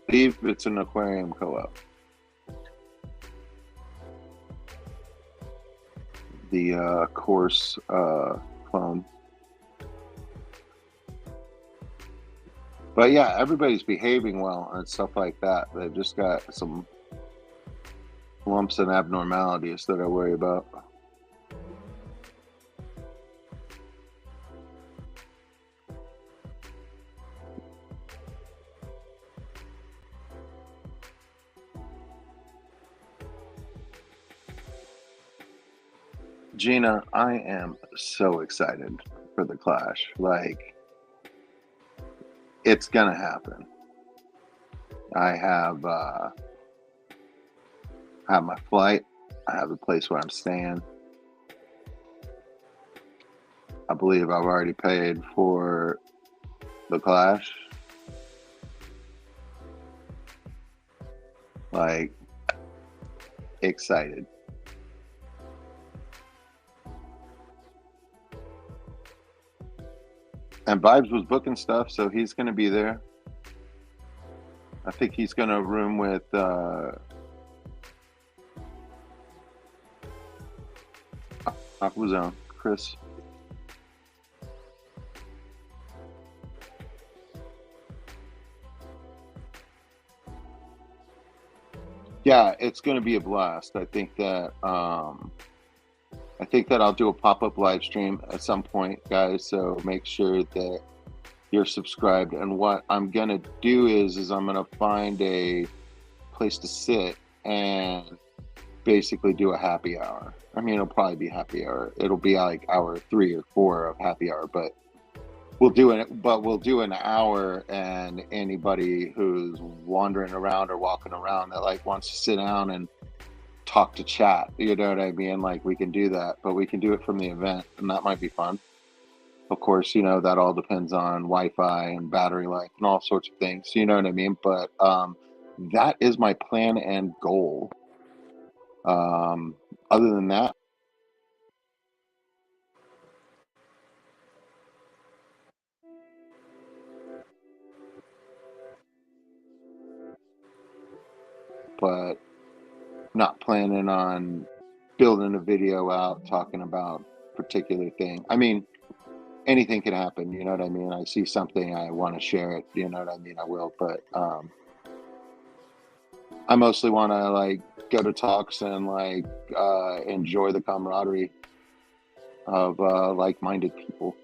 I believe it's an aquarium co-op. The course clone. But yeah, everybody's behaving well and stuff like that. They've just got some lumps and abnormalities that I worry about. Gina, I am so excited for the clash. Like, it's gonna happen. I have my flight. I have the place where I'm staying. I believe I've already paid for the clash. Like, excited. And Vibes was booking stuff, so he's going to be there. I think he's going to room with Aquazone, Chris. Yeah, it's going to be a blast. I think that I'll do a pop-up live stream at some point, guys. So make sure that you're subscribed. And what I'm gonna do is I'm gonna find a place to sit and basically do a happy hour. I mean, it'll probably be happy hour. It'll be like hour 3 or 4 of happy hour, but we'll do it. But we'll do an hour, and anybody who's wandering around or walking around that like wants to sit down and talk to chat, you know what I mean? Like, we can do that, but we can do it from the event, and that might be fun. Of course, you know, that all depends on Wi-Fi and battery life and all sorts of things, you know what I mean? But that is my plan and goal. Other than that, but not planning on building a video out talking about particular thing. I mean, anything can happen, you know what I mean? I see something, I want to share it, you know what I mean? I will, but I mostly want to like go to talks and like enjoy the camaraderie of like-minded people.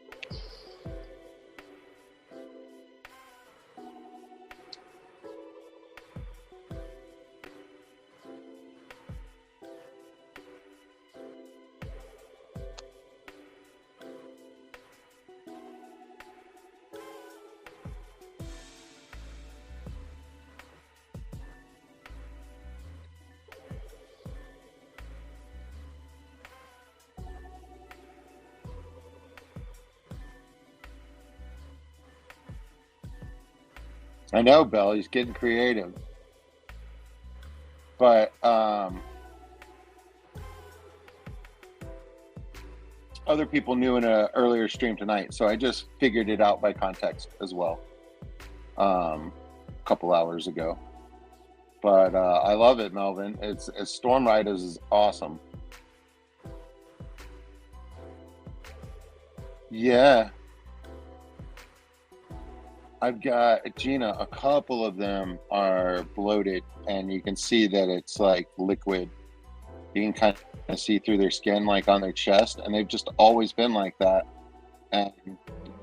I know, Bell. He's getting creative. But other people knew in an earlier stream tonight, so I just figured it out by context as well, a couple hours ago. But I love it, Melvin. It's Storm Riders is awesome. Yeah, I've got Gina. A couple of them are bloated, and you can see that it's like liquid. You can kind of see through their skin, like on their chest, and they've just always been like that. And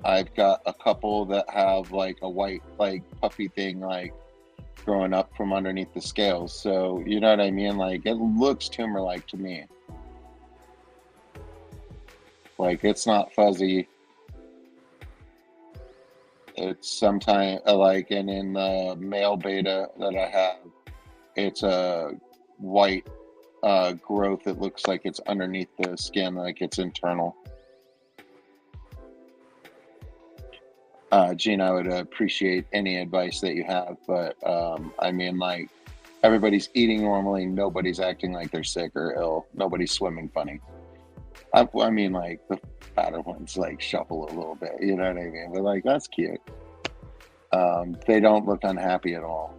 I've got a couple that have like a white, like puffy thing, like growing up from underneath the scales. So you know what I mean? Like it looks tumor-like to me. Like it's not fuzzy. It's sometimes like, and in the male beta that I have, it's a white growth. It looks like it's underneath the skin, like it's internal. Gene, I would appreciate any advice that you have, but I mean, like, everybody's eating normally, nobody's acting like they're sick or ill, nobody's swimming funny. I mean, like, the fatter ones, like, shuffle a little bit, you know what I mean? But, like, that's cute. They don't look unhappy at all.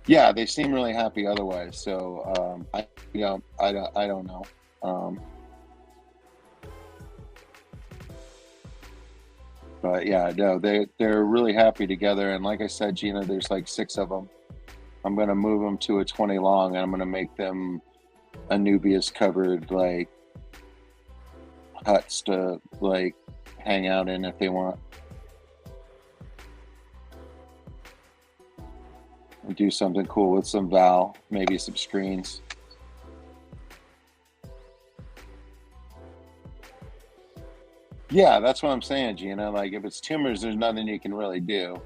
Yeah, they seem really happy otherwise, so I don't know. But yeah, no, they're really happy together. And like I said, Gina, there's like 6 of them. I'm gonna move them to a 20 long, and I'm gonna make them Anubias covered like huts to like hang out in if they want. And do something cool with some Val, maybe some screens. Yeah, that's what I'm saying, Gina. Like if it's tumors, there's nothing you can really do.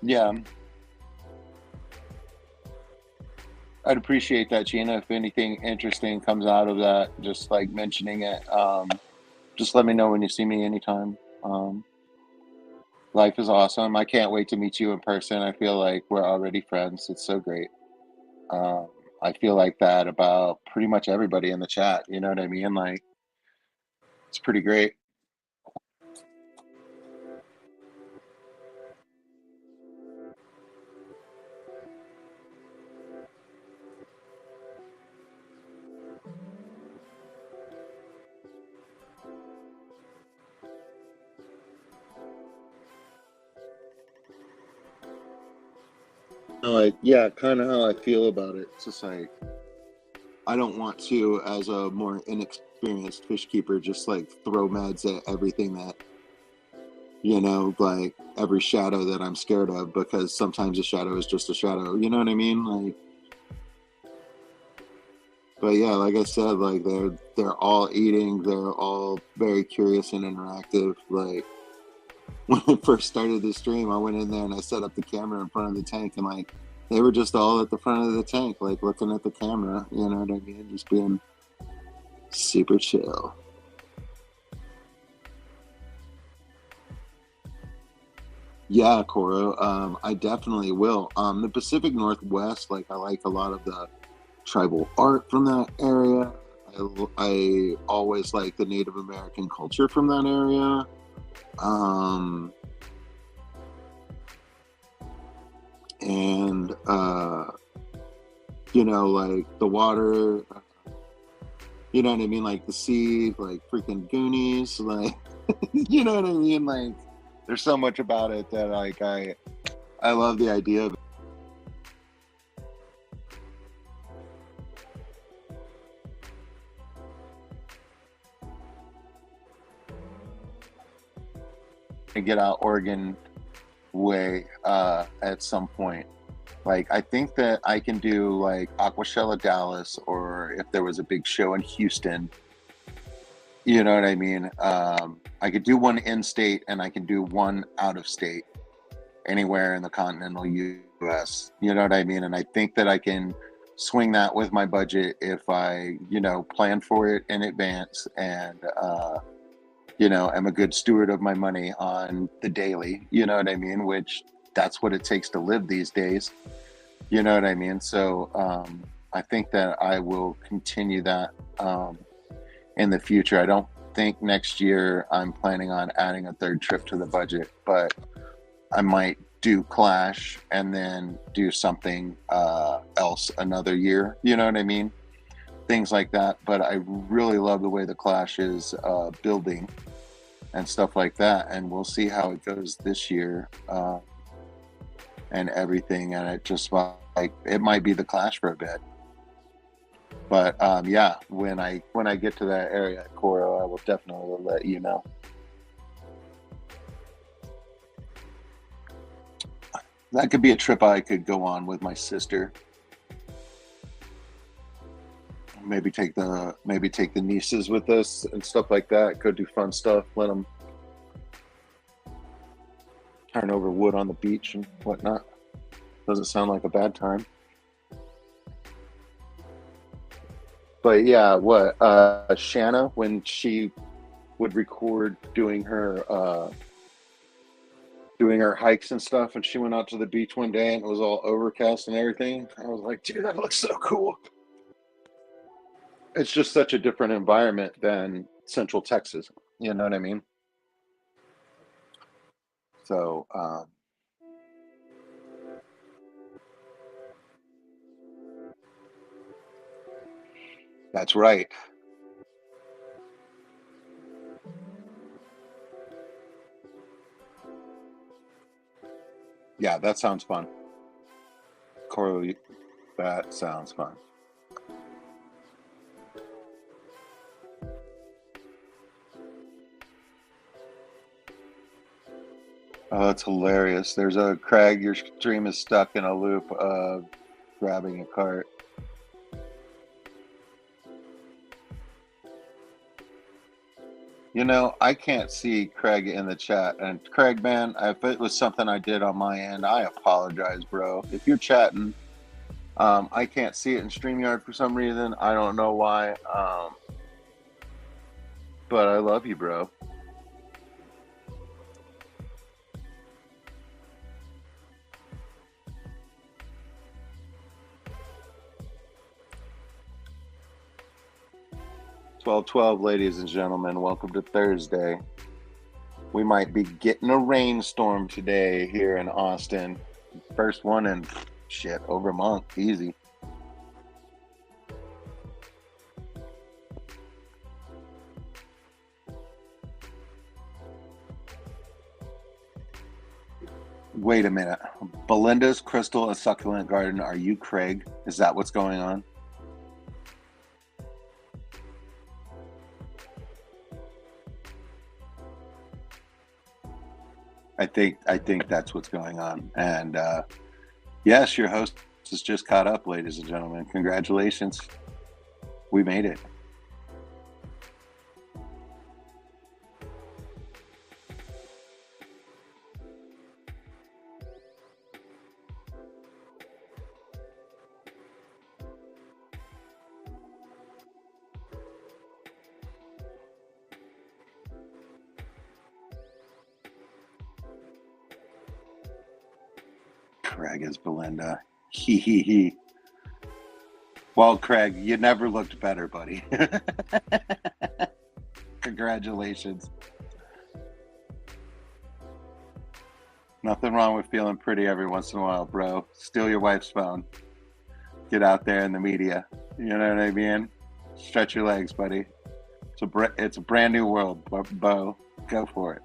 Yeah, I'd appreciate that, Gina. If anything interesting comes out of that, just like mentioning it, just let me know when you see me anytime. Life is awesome. I can't wait to meet you in person. I feel like we're already friends. It's so great. Um, I feel like that about pretty much everybody in the chat. You know what I mean? Like, it's pretty great. Like, yeah, kind of how I feel about it. It's just like, I don't want to, as a more inexperienced fish keeper, just like throw meds at everything that, like every shadow that I'm scared of, because sometimes a shadow is just a shadow. You know what I mean? Like, but yeah, like I said, like they're all eating. They're all very curious and interactive. Like when I first started the stream, I went in there and I set up the camera in front of the tank, and like they were just all at the front of the tank, like looking at the camera. You know what I mean? Just being super chill. Yeah, Coro. I definitely will. The Pacific Northwest, like I like a lot of the tribal art from that area. I always like the Native American culture from that area. And like the water, you know what I mean? Like the sea, like freaking Goonies, like you know what I mean? Like there's so much about it that like I love the idea of it. To get out Oregon way at some point. Like I think that I can do like Aquashella Dallas, or if there was a big show in Houston, you know what I mean? I could do one in state, and I can do one out of state, anywhere in the continental US. You know what I mean? And I think that I can swing that with my budget if I, plan for it in advance and am a good steward of my money on the daily, you know what I mean? Which that's what it takes to live these days. You know what I mean? So I think that I will continue that in the future. I don't think next year I'm planning on adding a third trip to the budget, but I might do Clash and then do something else another year. You know what I mean? Things like that. But I really love the way the Clash is building and stuff like that. And we'll see how it goes this year and everything. And it just like it might be the Clash for a bit. But yeah, when I get to that area at Coro, I will definitely let you know. That could be a trip I could go on with my sister. Maybe take the nieces with us and stuff like that. Go do fun stuff. Let them turn over wood on the beach and whatnot. Doesn't sound like a bad time. But yeah, what Shanna, when she would record doing her hikes and stuff, and she went out to the beach one day and it was all overcast and everything, I was like, dude, that looks so cool. It's just such a different environment than Central Texas. You know what I mean? So that's right. Yeah, that sounds fun. Corey, that sounds fun. Oh, it's hilarious. There's a Craig, your stream is stuck in a loop of grabbing a cart. I can't see Craig in the chat. And Craig, man, if it was something I did on my end, I apologize, bro. If you're chatting, I can't see it in StreamYard for some reason. I don't know why. But I love you, bro. "12:12, ladies and gentlemen. Welcome to Thursday. We might be getting a rainstorm today here in Austin. First one in shit over a month. Easy. Wait a minute. Belinda's Crystal, a Succulent Garden. Are you Craig? Is that what's going on? I think that's what's going on. And yes, your host is just caught up, ladies and gentlemen. Congratulations. We made it. Craig is Belinda. He he he. Well, Craig, you never looked better, buddy. Congratulations. Nothing wrong with feeling pretty every once in a while, bro. Steal your wife's phone. Get out there in the media. You know what I mean? Stretch your legs, buddy. It's a brand new world, Bo. Go for it.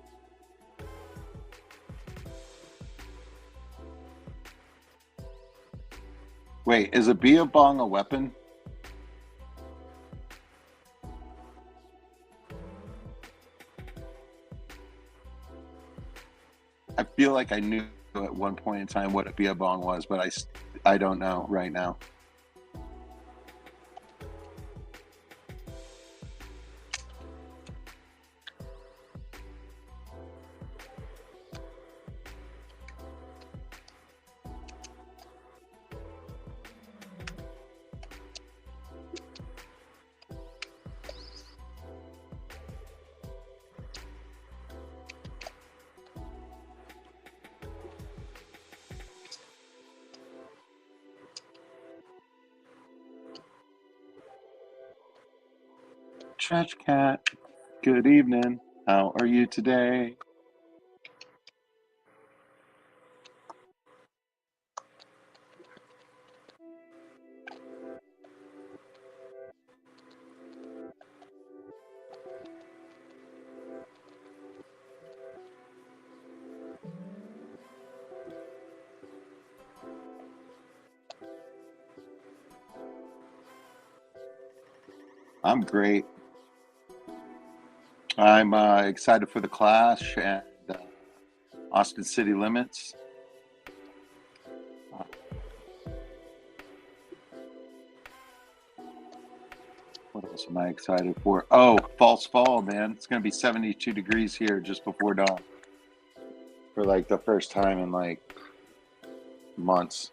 Wait, is a bia bong a weapon? I feel like I knew at one point in time what a bia bong was, but I don't know right now. Stretch Cat, good evening. How are you today? I'm great. I'm excited for the Clash and Austin City Limits. What else am I excited for? Oh, false fall, man. It's going to be 72 degrees here just before dawn for like the first time in like months.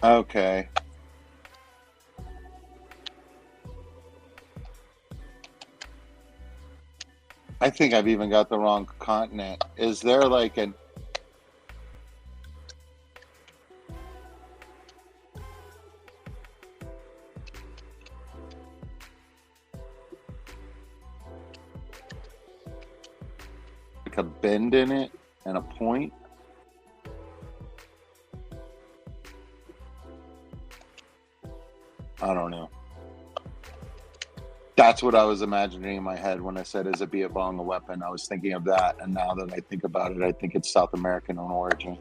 Okay. I think I've even got the wrong continent. Is there like a bend in it and a point? I don't know. That's what I was imagining in my head when I said, is it be bong a weapon? I was thinking of that. And now that I think about it, I think it's South American in origin.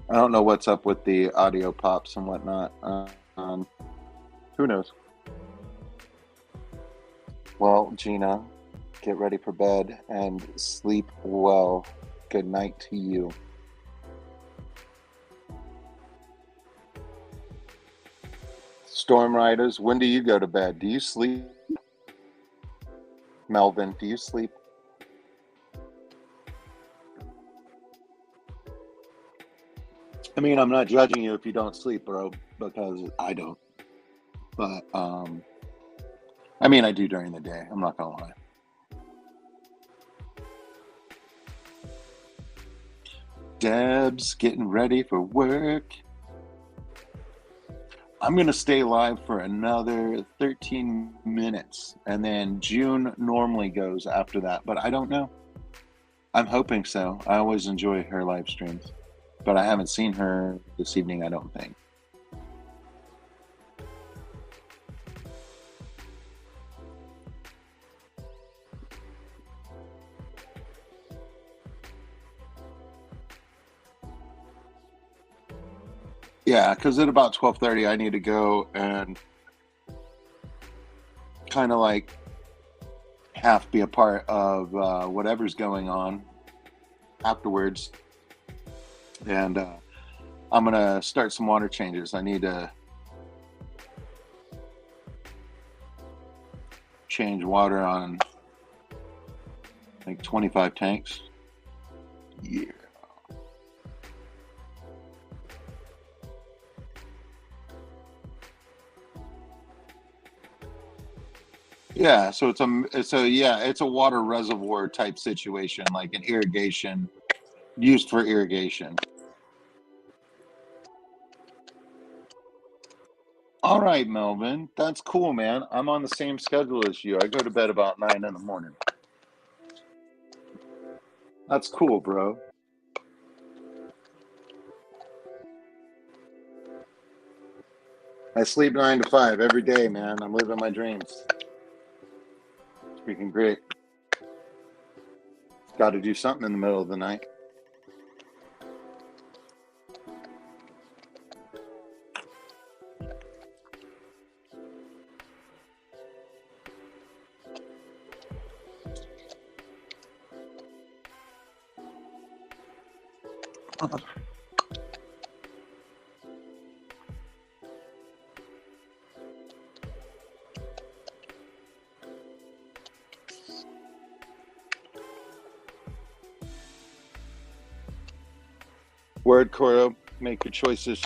I don't know what's up with the audio pops and whatnot. Who knows? Well, Gina, get ready for bed and sleep well. Good night to you. Storm Riders, when do you go to bed? Do you sleep? Melvin, do you sleep? I mean, I'm not judging you if you don't sleep, bro, because I don't. But, I mean, I do during the day. I'm not going to lie. Deb's getting ready for work. I'm going to stay live for another 13 minutes, and then June normally goes after that, but I don't know. I'm hoping so. I always enjoy her live streams, but I haven't seen her this evening, I don't think. Yeah, because at about 12:30, I need to go and kind of like half be a part of whatever's going on afterwards. And I'm going to start some water changes. I need to change water on like 25 tanks. Yeah. Yeah, so it's a water reservoir type situation, like an irrigation, used for irrigation. All right, Melvin, that's cool, man. I'm on the same schedule as you. I go to bed about 9 in the morning. That's cool, bro. I sleep 9 to 5 every day, man. I'm living my dreams. It's freaking great. Got to do something in the middle of the night. Word, Coro. Make your choices.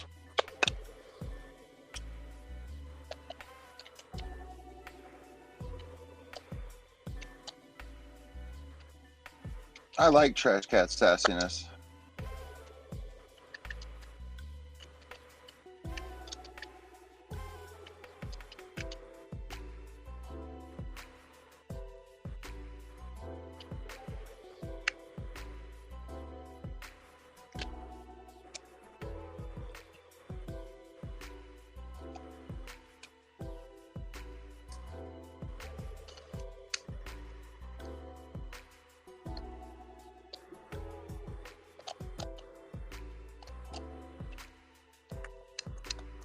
I like Trash Cat sassiness.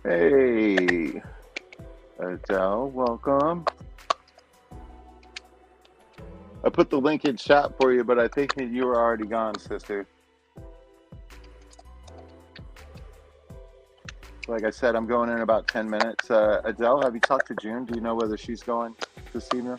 Hey, Adele, welcome. I put the link in chat for you, but I think that you were already gone, sister. Like I said, I'm going in about 10 minutes. Adele, have you talked to June? Do you know whether she's going this evening?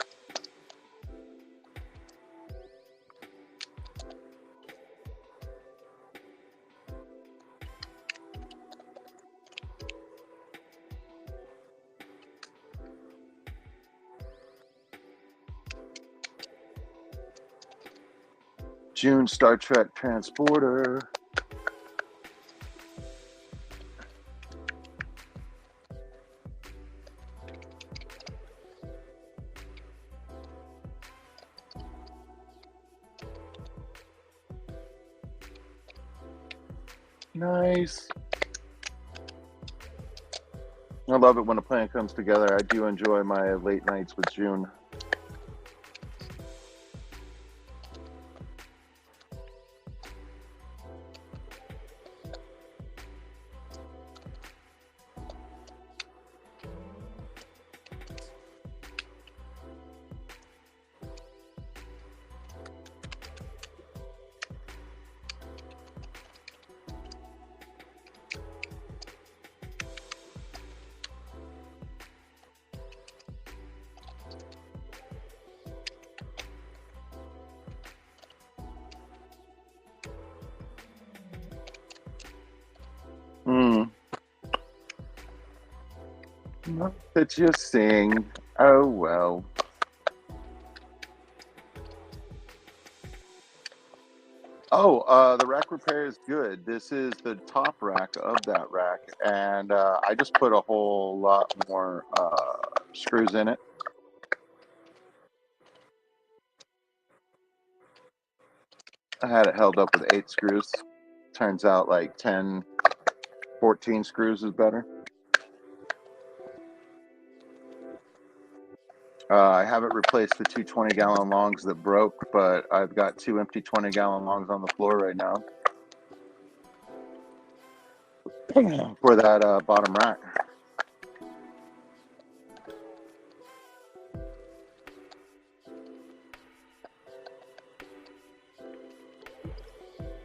June, Star Trek Transporter. Nice. I love it when a plan comes together. I do enjoy my late nights with June. Not that you sing. Oh well. Oh, the rack repair is good. This is the top rack of that rack, and I just put a whole lot more screws in it. I had it held up with 8 screws. Turns out like 10, 14 screws is better. I haven't replaced the 2 20-gallon longs that broke, but I've got 2 empty 20-gallon longs on the floor right now for that bottom rack.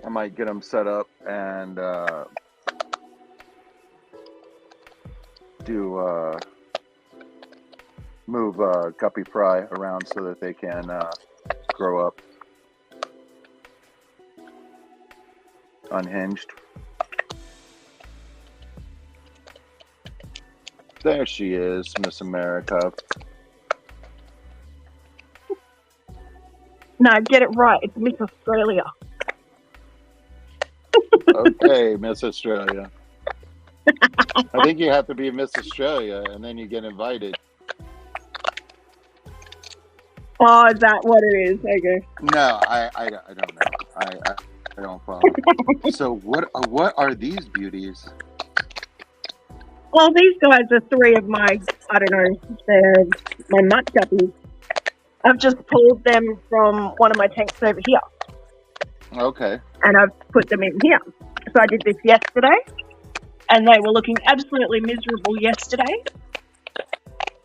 I might get them set up and move Guppy Fry around so that they can grow up unhinged. There she is, Miss America. No, get it right. It's Miss Australia. Okay, Miss Australia. I think you have to be Miss Australia and then you get invited. Oh, is that what it is? Okay. No, I don't know. I don't follow. So what are these beauties? Well, these guys are 3 of my, I don't know, they're my mutt guppies. I've just pulled them from one of my tanks over here. Okay. And I've put them in here. So I did this yesterday, and they were looking absolutely miserable yesterday.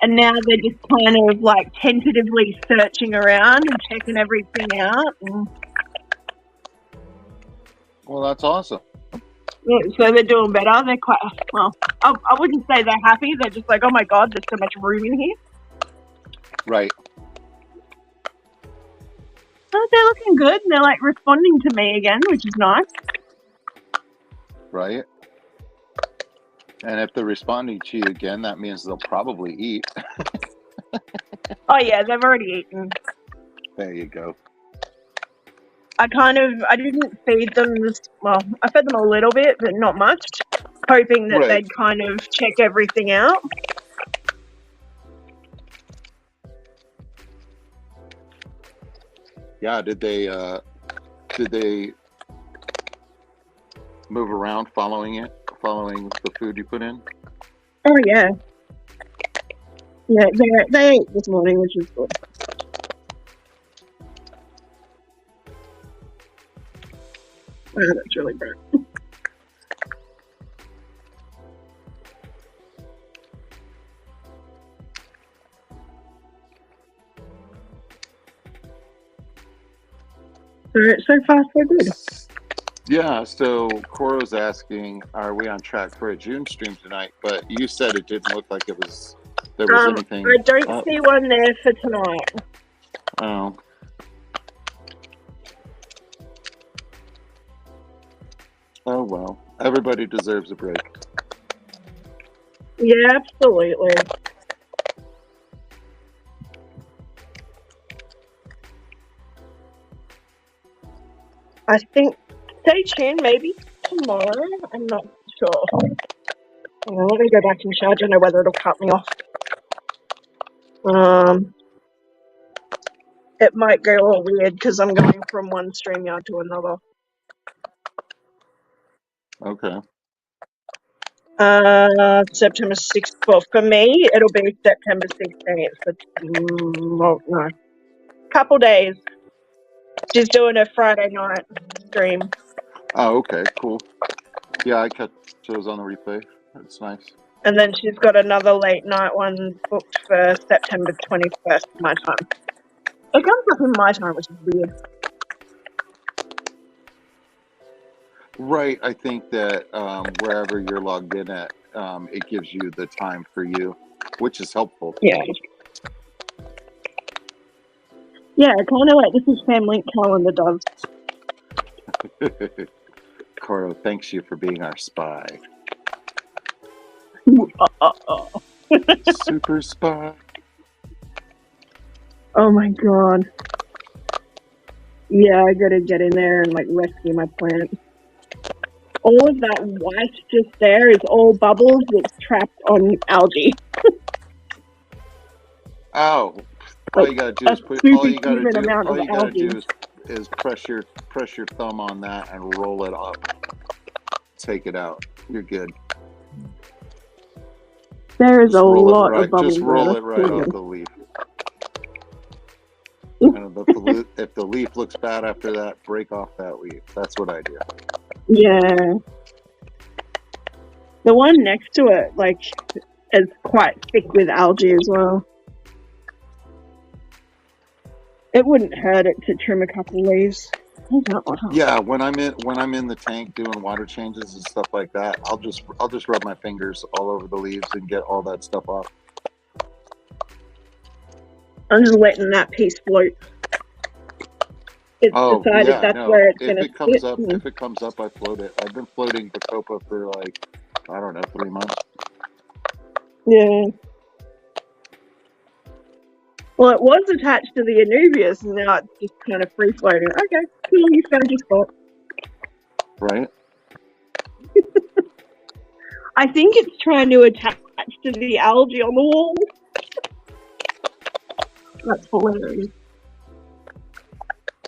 And now they're just kind of like tentatively searching around and checking everything out. And Well, that's awesome. so they're doing better. They're quite, well, I wouldn't say they're happy. They're just like, oh my God, there's so much room in here. Right. So they're looking good. They're like responding to me again, which is nice. Right. And if they're responding to you again, that means they'll probably eat. Oh yeah, they've already eaten. There you go. I didn't feed them, well, I fed them a little bit, but not much, hoping that Right. they'd kind of check everything out. Yeah, did they move around following the food you put in? Oh, yeah. Yeah, they ate this morning, which is good. Wow, that's really bright. So far, so good. Yeah, so Coro's asking, are we on track for a June stream tonight? But you said it didn't look like there was anything. I don't see one there for tonight. Oh. Oh well. Everybody deserves a break. Yeah, absolutely. I think, stay tuned, maybe tomorrow. I'm not sure. Hang on, let me go back and show. I don't know whether it'll cut me off. It might go all weird because I'm going from one StreamYard to another. Okay. September 6th. Well, for me, it'll be September 16th. But, well, no. Couple days. She's doing a Friday night stream. Oh, okay, cool. Yeah, I catch those on the replay. That's nice. And then she's got another late night one booked for September 21st, my time. It comes up in my time, which is weird. Right, I think that wherever you're logged in at, it gives you the time for you, which is helpful. Yeah. Yeah, kind of like this is Family Calendar does. Coro thanks you for being our spy. Super spy. Oh my god. Yeah, I gotta get in there and like rescue my plant. All of that white just there is all bubbles that's trapped on algae. Oh, all you gotta do is press your thumb on that and roll it up. Take it out. You're good. There is a lot of bubbles. Just roll it right off the leaf. And if the leaf looks bad after that, break off that leaf. That's what I do. Yeah. The one next to it, like, is quite thick with algae as well. It wouldn't hurt it to trim a couple leaves. Yeah, when I'm in the tank doing water changes and stuff like that, I'll just rub my fingers all over the leaves and get all that stuff off. I'm just letting that piece float. It's decided that's where it's going to sit. If it comes up, I float it. I've been floating Bacopa for like, I don't know, 3 months. Yeah. Well, it was attached to the Anubias, and now it's just kind of free floating. Okay, cool, you found your spot. Right. I think it's trying to attach to the algae on the wall. That's hilarious.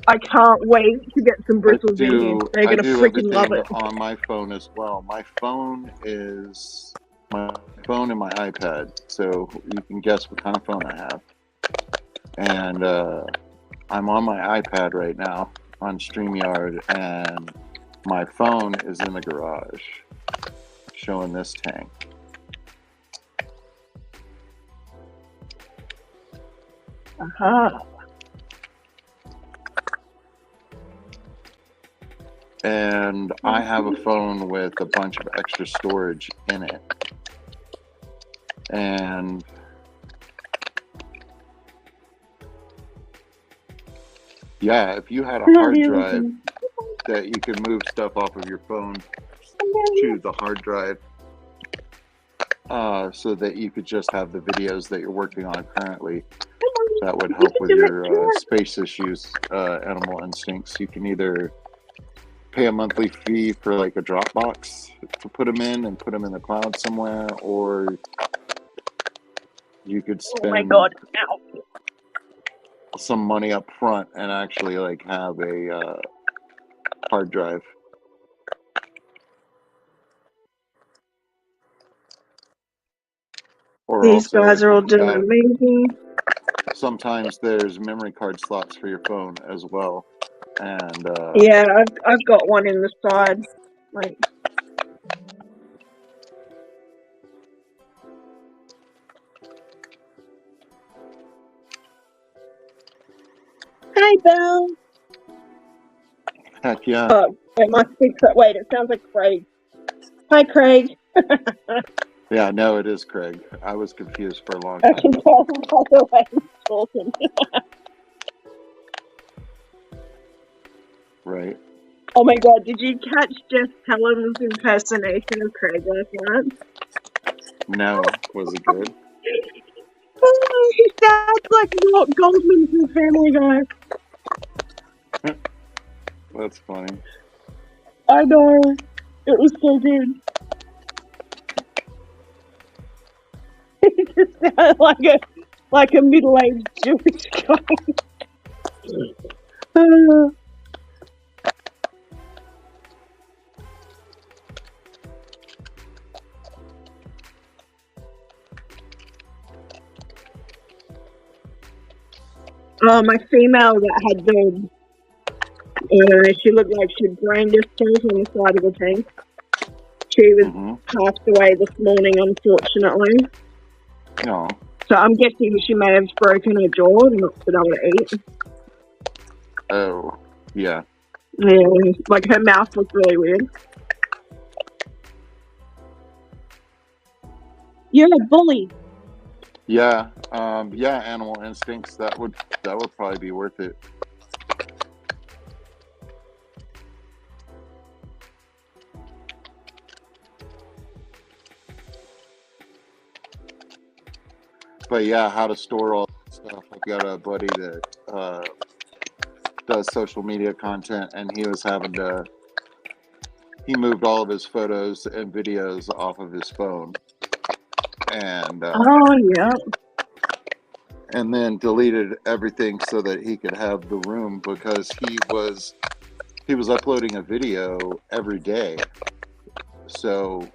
I can't wait to get some bristles in here. They're going to freaking love it. On my phone as well. My phone and my iPad. So you can guess what kind of phone I have. And I'm on my iPad right now on StreamYard, and my phone is in the garage showing this tank. And I have a phone with a bunch of extra storage in it. And yeah, if you had a hard drive that you could move stuff off of your phone to the hard drive, so that you could just have the videos that you're working on currently, that would You help can with do it your too. space issues, Animal Instincts. You can either pay a monthly fee for like a Dropbox to put them in and put them in the cloud somewhere, or you could Oh my spend god. Ow. some money up front and actually like have a hard drive. Or These also, guys like, are all if you doing got, amazing. sometimes there's memory card slots for your phone as well. And Yeah, I've got one in the side. Like, hey, Belle. heck yeah. Oh, it must be. Wait, it sounds like Craig. Hi, Craig. Yeah, no, it is Craig. I was confused for a long I time. can tell by the way he's talking. Right. Oh my god, did you catch Jeff Pelham's impersonation of Craig last night? No. Was it good? Oh, he sounds like Walt Goldman from Family Guy. That's funny. I know. It was so good. He just sounded like a middle-aged Jewish guy. My female that had the, she looked like she'd brain distance on the side of the tank. She was passed away this morning, unfortunately. No. So I'm guessing she may have broken her jaw and not been able to eat. Oh, yeah. Yeah, like her mouth was really weird. You're a bully. Yeah. Yeah, Animal Instincts, that would probably be worth it. But yeah, how to store all that stuff. I've got a buddy that does social media content, and he was having to, he moved all of his photos and videos off of his phone, and Oh yeah. and then deleted everything so that he could have the room, because he was uploading a video every day. So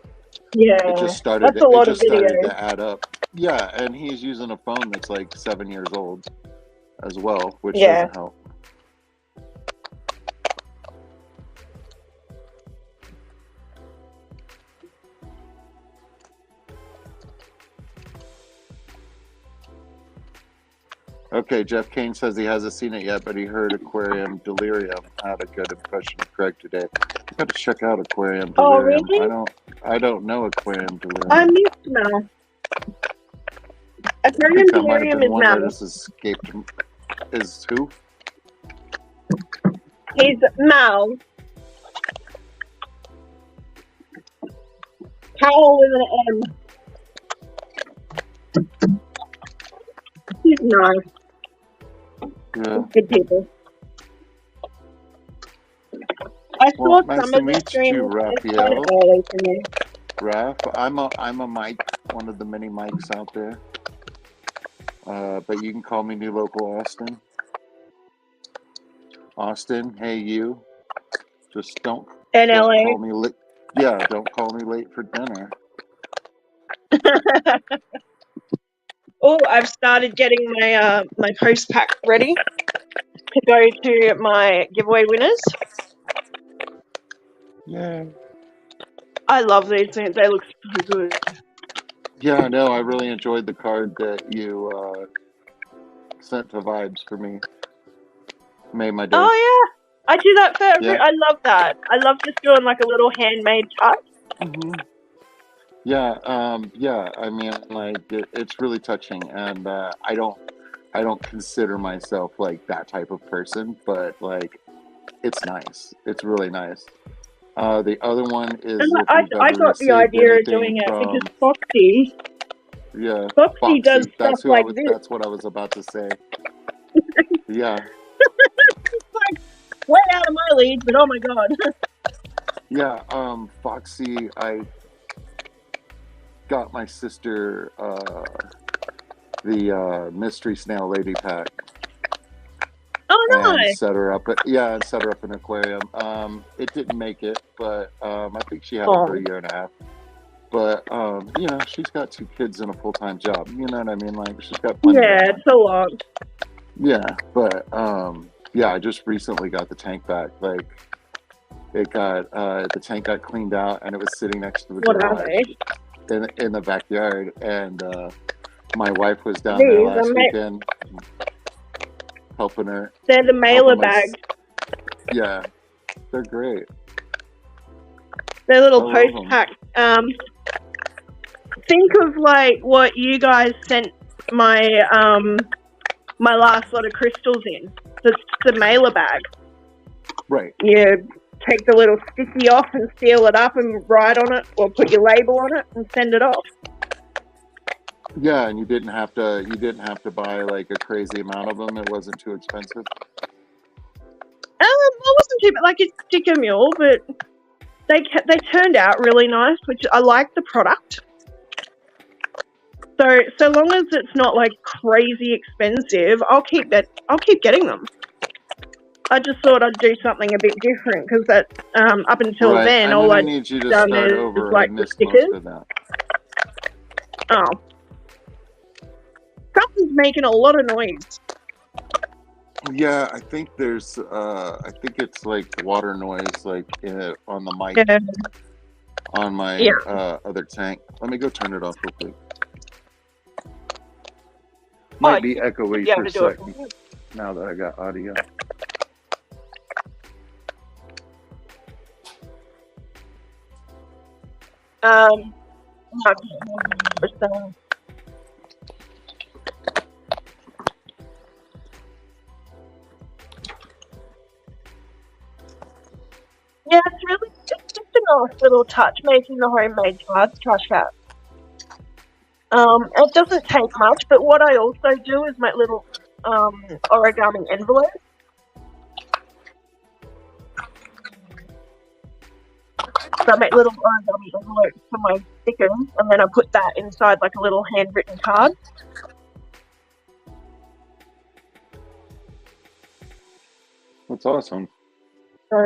Yeah, it just started that's a lot of started videos. to add up. Yeah, and he's using a phone that's like 7 years old as well, which doesn't help. Okay, Jeff Kane says he hasn't seen it yet, but he heard Aquarium Delirium had a good impression of Craig today. I got to check out Aquarium Delirium. Oh really? I don't know Aquarium Delirium. I missed Mel. Aquarium Delirium is Mel. That escaped. Is who? He's Mel. Powell with an M. He's nice. Yeah. Good people. I saw Nice some to of the meet streams. you, It's kind Raphael. of early for me. Raph, I'm a Mike, one of the many mics out there. But you can call me New Local Austin. Austin, hey you. Just don't call me late. Yeah, don't call me late for dinner. Oh, I've started getting my my post pack ready to go to my giveaway winners. Yeah. I love these things. They look so good. Yeah, I know. I really enjoyed the card that you sent to Vibes for me. Made my day. Oh yeah, I do that for every. Yeah. I love that. I love just doing like a little handmade touch. Mm-hmm. Yeah, yeah. I mean, like it's really touching, and I don't consider myself like that type of person, but like it's nice. It's really nice. The other one is And if you've I ever got the received idea of anything doing it from. because Foxy Yeah, Foxy does Foxy. stuff like this. That's what I was about to say. Yeah, It's like way out of my league, but oh my god. yeah. Foxy. I got my sister the mystery snail lady pack Oh and no. set her up. And set her up an aquarium. It didn't make it, but I think she had it for Oh. a year and a half. But you know, she's got 2 kids and a full-time job. You know what I mean? Like she's got plenty Yeah, going on. it's a lot. Yeah, but yeah, I just recently got the tank back. Like it got the tank got cleaned out and it was sitting next to the What are garage they? in the backyard. And my wife was down there These last are weekend helping her. they're the mailer helping my bags. Yeah, they're great. They're little I love post 'em. packs. Think of like what you guys sent my my last lot of crystals in. It's the mailer bag. Right. You take the little sticky off and seal it up and write on it, or put your label on it and send it off. Yeah, and you didn't have to buy like a crazy amount of them. It wasn't too expensive. It wasn't too bad, like it's sticker mule, but they turned out really nice, which I like the product. So long as it's not like crazy expensive, I'll keep getting them. I just thought I'd do something a bit different because that up until Right. then I'm all gonna I'd need you to done start is over. I like the missed stickers. most of that. Oh, something's making a lot of noise. Yeah, I think there's I think it's like water noise like on the mic Yeah. on my Yeah. other tank. Let me go turn it off real quick. Might be echoey be for able a to do it. second now that I got audio. No, yeah, it's just a nice little touch making the homemade cards, Trash Cat. It doesn't take much, but what I also do is make little origami envelopes. So I make little origami envelopes for my stickers, and then I put that inside like a little handwritten card. That's awesome. So,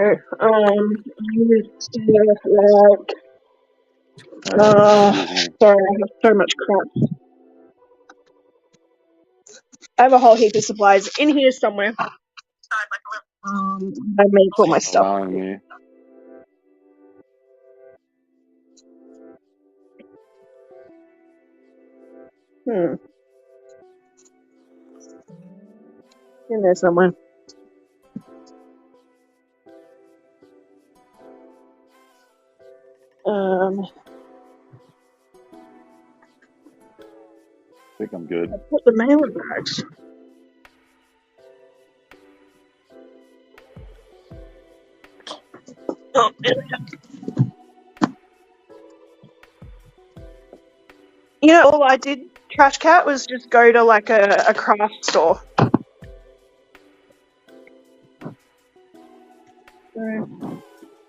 used like, sorry, I have so much crap. I have a whole heap of supplies in here somewhere. I make all my stuff. Allowing me. In there somewhere. I think I'm good. I put the mailer bags. Oh, there we go. You know, all I did, Trash Cat, was just go to like a craft store. So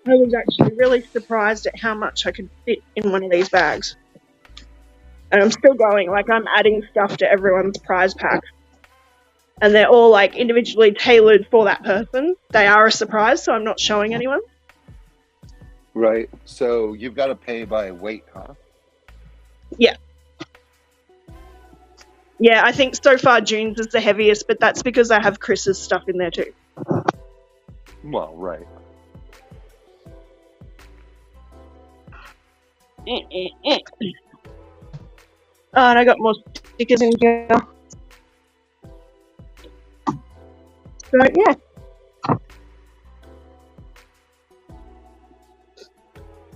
I was actually really surprised at how much I could fit in one of these bags. And I'm still going, like I'm adding stuff to everyone's prize pack. And they're all like individually tailored for that person. They are a surprise, so I'm not showing anyone. Right. So you've got to pay by weight, huh? Yeah. Yeah, I think so far June's is the heaviest, but that's because I have Chris's stuff in there too. Well, right. Oh, and I got more stickers in here. So, yeah.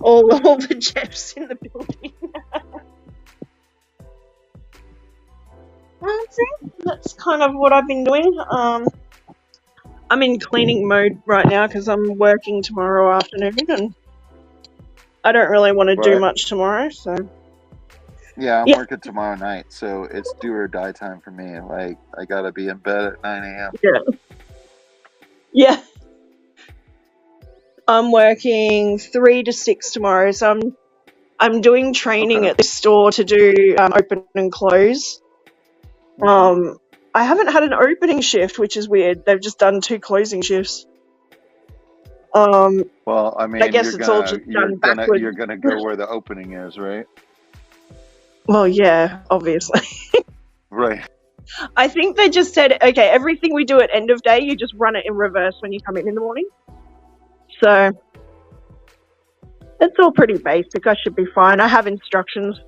All the Jeffs in the building. That's kind of what I've been doing. I'm in cleaning mode right now because I'm working tomorrow afternoon and I don't really want to do much tomorrow, so Yeah, I'm Yeah, working tomorrow night, so it's do or die time for me. Like, I gotta be in bed at 9 a.m. yeah, yeah. I'm working 3 to 6 tomorrow, so I'm doing training Okay. at this store to do open and close. Hmm. I haven't had an opening shift, which is weird. They've just done 2 closing shifts. Um, Well, I I mean, guess it's all just done backwards. you're gonna go where the opening is, right? Well, yeah, obviously. Right. I think they just said, okay, everything we do at end of day, you just run it in reverse when you come in the morning. So it's all pretty basic. I should be fine. I have instructions.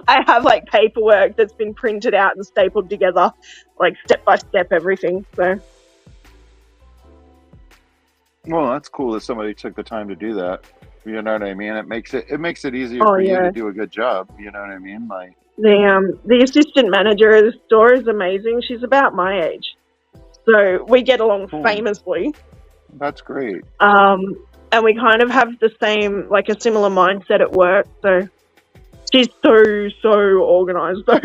I have like paperwork that's been printed out and stapled together, like step by step everything. So Well, that's cool that somebody took the time to do that. You know what I mean? It makes it easier oh for you yeah. to do a good job. You know what I mean? Like, The assistant manager of the store is amazing. She's about my age. So we get along cool. famously. That's great. And we kind of have the same, like a similar mindset at work. So she's so organized though.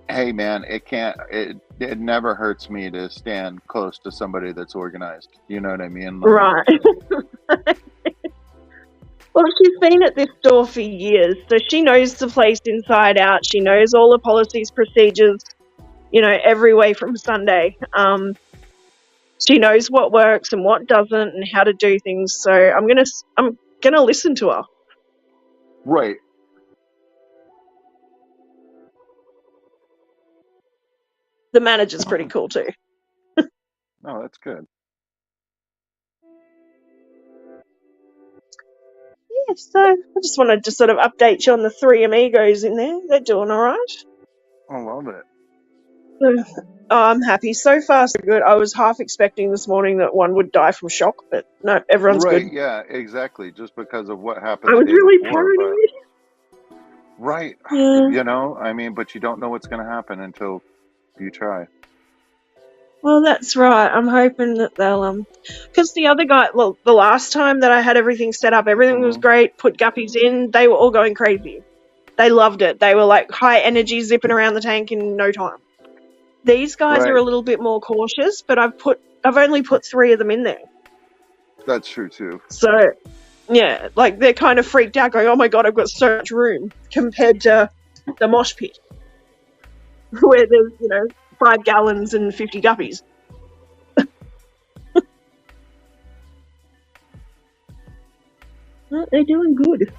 Hey man, it never hurts me to stand close to somebody that's organized. You know what I mean? Like, Right. Well, she's been at this store for years, so she knows the place inside out. She knows all the policies, procedures, every way from Sunday. She knows what works and what doesn't and how to do things. So I'm gonna listen to her. right. The manager's pretty cool too. No, that's good. Yeah, so I just wanted to sort of update you on the 3 amigos in there. They're doing all right. I love it. So, I'm happy. So far, so good. I was half expecting this morning that one would die from shock, but no, everyone's Right, good. yeah, exactly. Just because of what happened I the was day really before, but paranoid. right, Yeah. you know, I mean, but you don't know what's gonna happen until you try. Well, that's right. I'm hoping that they'll because the other guy, well, the last time that I had everything set up, everything was Hmm. great. Put guppies in, they were all going crazy. They loved it. They were like high energy, zipping around the tank in no time. These guys are Right, a little bit more cautious, but I've only put 3 of them in there. that's true too. So yeah, like they're kind of freaked out, going, "Oh my god, I've got so much room," compared to the mosh pit, where there's 5 gallons and 50 guppies. Well, they're doing good.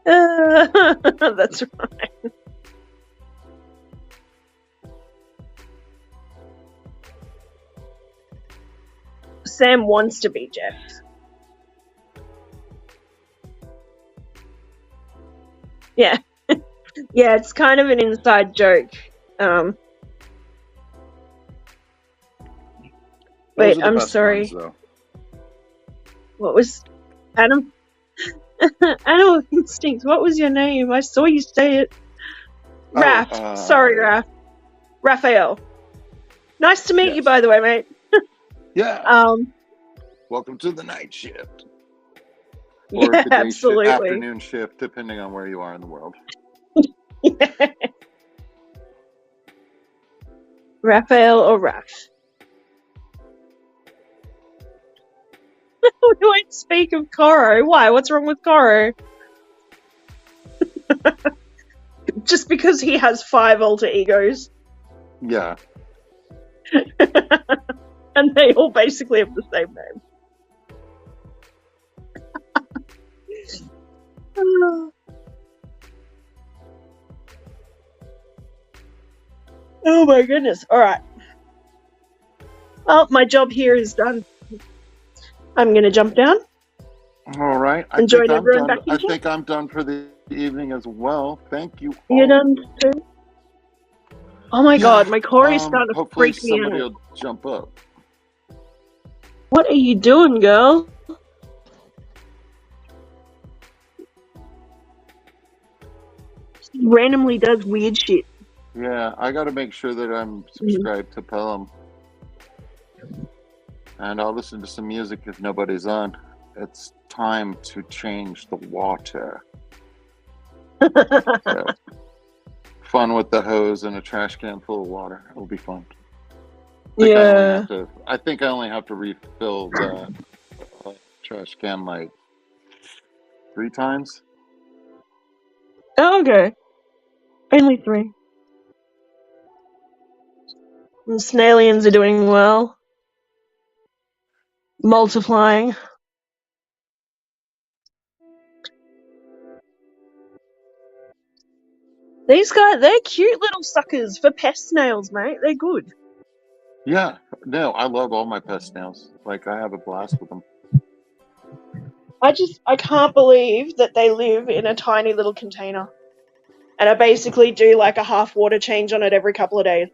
That's right. Sam wants to be Jeff. Yeah. Yeah, it's kind of an inside joke. Those Wait, are the I'm best sorry. ones, though. What was Adam? Animal Instinct. What was your name? I saw you say it. Raph. Sorry, Raph. Raphael. Nice to meet you, by the way, mate. Yeah. Welcome to the night shift. Or Yeah, the day absolutely. shift, afternoon shift, depending on where you are in the world. Yeah. Raphael or Raph? We won't speak of Coro. Why? What's wrong with Coro? Just because he has 5 alter egos. Yeah. And they all basically have the same name. Oh my goodness. Alright. Well, my job here is done. I'm going to jump down. All right. And join everyone back in I chat. think I'm done for the evening as well. Thank you. You're all. done too? Oh my god, my core is starting to Hopefully freak me somebody out. will jump up. What are you doing, girl? Randomly does weird shit. Yeah, I got to make sure that I'm subscribed to Pelham. And I'll listen to some music if nobody's on. It's time to change the water. So, fun with the hose and a trash can full of water. It'll be fun. I think I only have to refill the trash can like 3 times. Oh, okay. Only 3. And Snailians are doing well. Multiplying. These guys, they're cute little suckers for pest snails, mate. They're good. Yeah, no, I love all my pest snails. Like, I have a blast with them. I can't believe that they live in a tiny little container. And I basically do like a half water change on it every couple of days.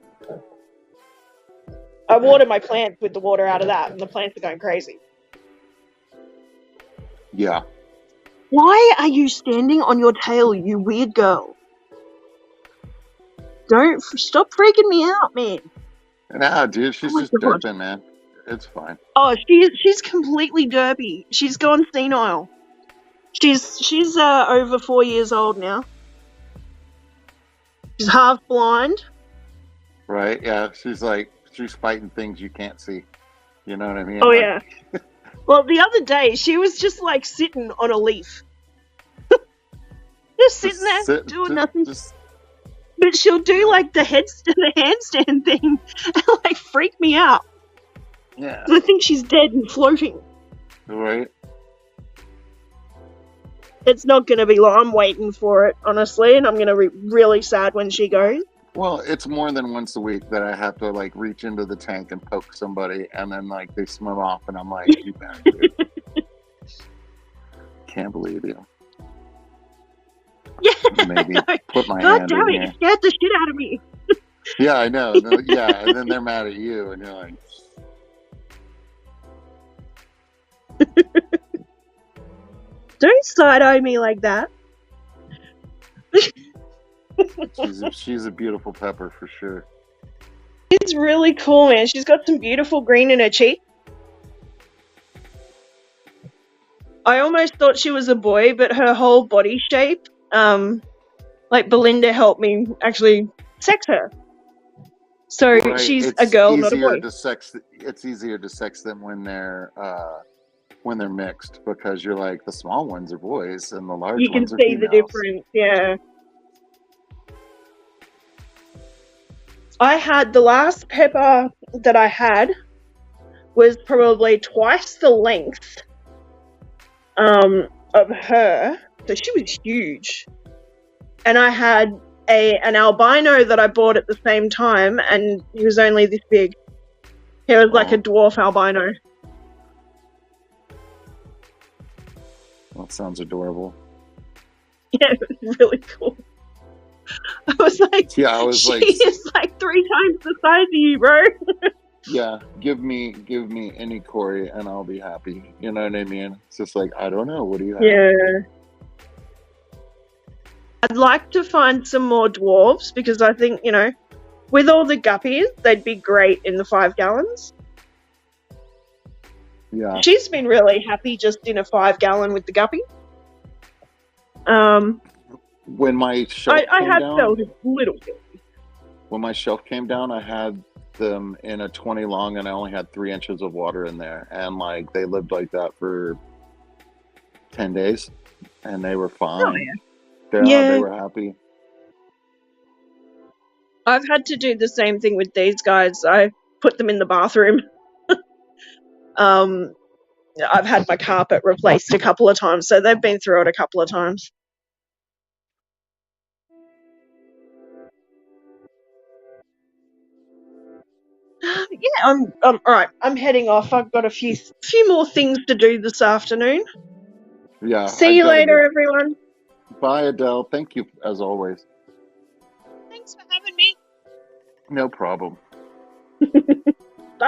I water my plants with the water out of that, and the plants are going crazy. Yeah. Why are you standing on your tail, you weird girl? Don't stop freaking me out, man. Nah, dude, she's just derping, man. It's fine. Oh, she's completely derpy. She's gone senile. She's over 4 years old now. She's half blind. Right? Yeah, she's fighting things you can't see. You know what I mean? Oh, yeah. Well, the other day, she was just like sitting on a leaf. just sitting there, doing nothing. But she'll do like the handstand thing and like freak me out. Yeah. I think she's dead and floating. Right. It's not going to be long. I'm waiting for it, honestly, and I'm going to be really sad when she goes. Well, it's more than once a week that I have to like reach into the tank and poke somebody, and then like they swim off, and I'm like, you bastard. Can't believe you. Yeah. Maybe put my God hand damn in it, here. you scared the shit out of me. Yeah, I know. Yeah, and then they're mad at you, and you're like... Don't side-eye me like that. She's a beautiful pepper for sure. She's really cool, man. She's got some beautiful green in her cheek. I almost thought she was a boy, but her whole body shape, like Belinda helped me actually sex her. So right. She's a girl, not a boy. It's easier to sex them when they're mixed, because you're like, the small ones are boys and the large ones are females. You can see the difference, yeah. I had the last pepper that I had was probably twice the length of her, so she was huge. And I had an albino that I bought at the same time, and he was only this big. He was like a dwarf albino. That sounds adorable. Yeah, it was really cool. I was like, she is like 3 times the size of you, bro. Yeah, give me any Corey and I'll be happy. You know what I mean? It's just like, I don't know. What do you have? Yeah. I'd like to find some more dwarves, because I think, you know, with all the guppies, they'd be great in the 5 gallons. Yeah. She's been really happy just in a 5 gallon with the guppy. When my shelf came down, felt a little bit. When my shelf came down, I had them in a 20 long, and I only had 3 inches of water in there, and like they lived like that for 10 days, and they were fine. Oh, yeah. They were happy. I've had to do the same thing with these guys. I put them in the bathroom. I've had my carpet replaced a couple of times, so they've been through it a couple of times. Yeah, I'm all right. I'm heading off. I've got a few more things to do this afternoon. Yeah. See you later, everyone. Bye, Adele. Thank you as always. Thanks for having me. No problem.